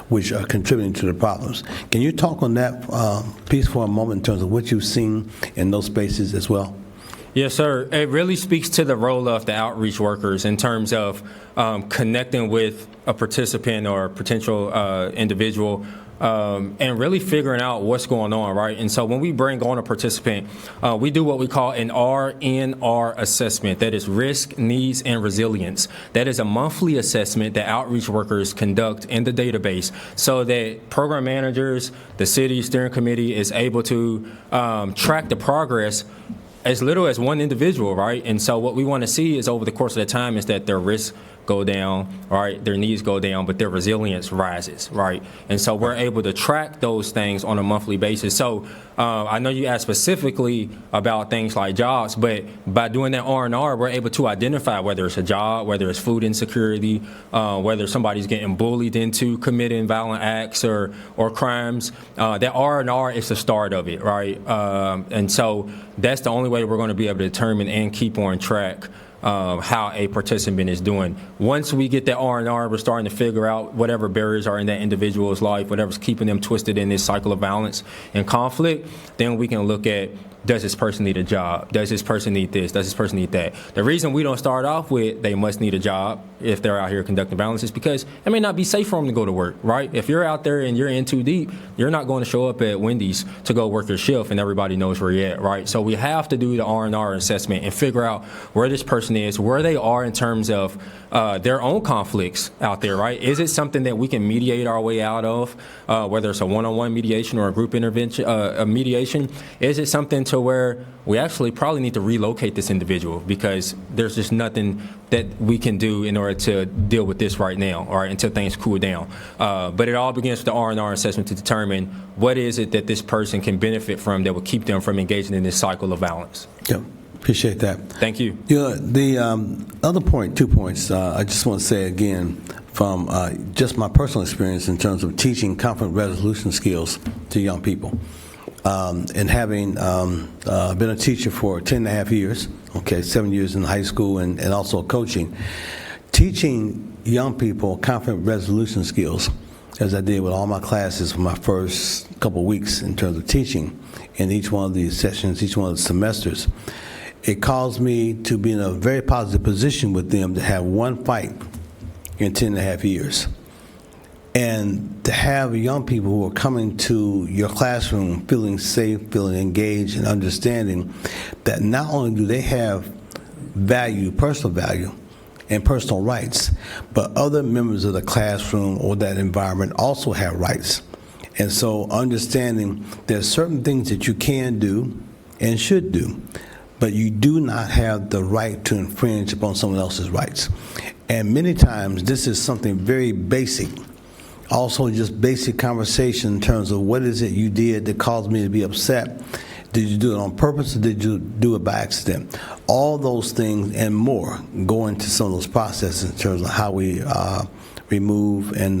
which are contributing to the problems. Can you talk on that piece for a moment in terms of what you've seen in those spaces as well? Yes, sir. It really speaks to the role of the outreach workers in terms of connecting with a participant or a potential individual and really figuring out what's going on, right? And so when we bring on a participant, we do what we call an RNR assessment. That is risk, needs, and resilience. That is a monthly assessment that outreach workers conduct in the database so that program managers, the city steering committee is able to track the progress as little as one individual, right? And so what we want to see is over the course of the time is that their risks go down, right? Their needs go down, but their resilience rises, right? And so we're able to track those things on a monthly basis. So I know you asked specifically about things like jobs, but by doing that R&R, we're able to identify whether it's a job, whether it's food insecurity, whether somebody's getting bullied into committing violent acts or crimes. That R&R is the start of it, right? And so that's the only way we're going to be able to determine and keep on track how a participant is doing. Once we get that R&R, we're starting to figure out whatever barriers are in that individual's life, whatever's keeping them twisted in this cycle of violence and conflict, then we can look at, does this person need a job? Does this person need this? Does this person need that? The reason we don't start off with they must need a job if they're out here conducting violence is because it may not be safe for them to go to work, right? If you're out there and you're in too deep, you're not going to show up at Wendy's to go work your shift and everybody knows where you're at, right? So we have to do the R&R assessment and figure out where this person is, where they are in terms of their own conflicts out there, right? Is it something that we can mediate our way out of, whether it's a one-on-one mediation or a group intervention, a mediation? Is it something to where we actually probably need to relocate this individual because there's just nothing that we can do in order to deal with this right now, all right, until things cool down. But it all begins with the R&R assessment to determine what is it that this person can benefit from that will keep them from engaging in this cycle of violence. Yeah, appreciate that. Thank you. The other point, 2 points, I just want to say again from just my personal experience in terms of teaching conflict resolution skills to young people. And having been a teacher for 10 and a half years, 7 years in high school and also coaching, teaching young people conflict resolution skills, as I did with all my classes for my first couple of weeks in terms of teaching in each one of these sessions, each one of the semesters, it caused me to be in a very positive position with them to have one fight in 10 and a half years. And to have young people who are coming to your classroom feeling safe, feeling engaged, and understanding that not only do they have value, personal value, and personal rights, but other members of the classroom or that environment also have rights. And so understanding there's certain things that you can do and should do, but you do not have the right to infringe upon someone else's rights. And many times this is something very basic. Also, just basic conversation in terms of what is it you did that caused me to be upset. Did you do it on purpose or did you do it by accident? All those things and more go into some of those processes in terms of how we remove and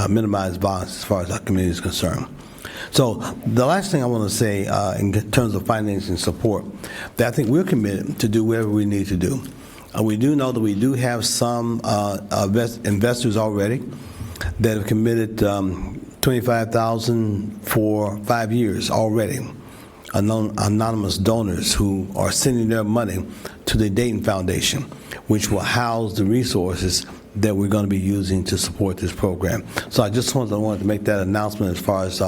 minimize violence as far as our community is concerned. So the last thing I want to say in terms of financing and support, that I think we're committed to do whatever we need to do. We do know that we do have some investors already that have committed $25,000 for 5 years already. Anonymous donors who are sending their money to the Dayton Foundation, which will house the resources that we're going to be using to support this program. So I just wanted to make that announcement as far as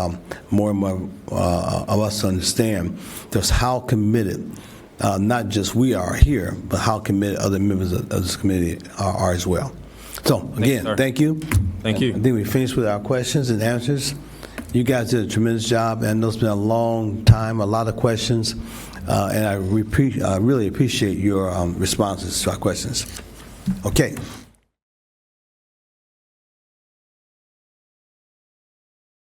more and more of us understand just how committed not just we are here, but how committed other members of this committee are as well. So again, thank you. Thank you. I think we finished with our questions and answers. You guys did a tremendous job, and it's been a long time, a lot of questions, and I really appreciate your responses to our questions. Okay.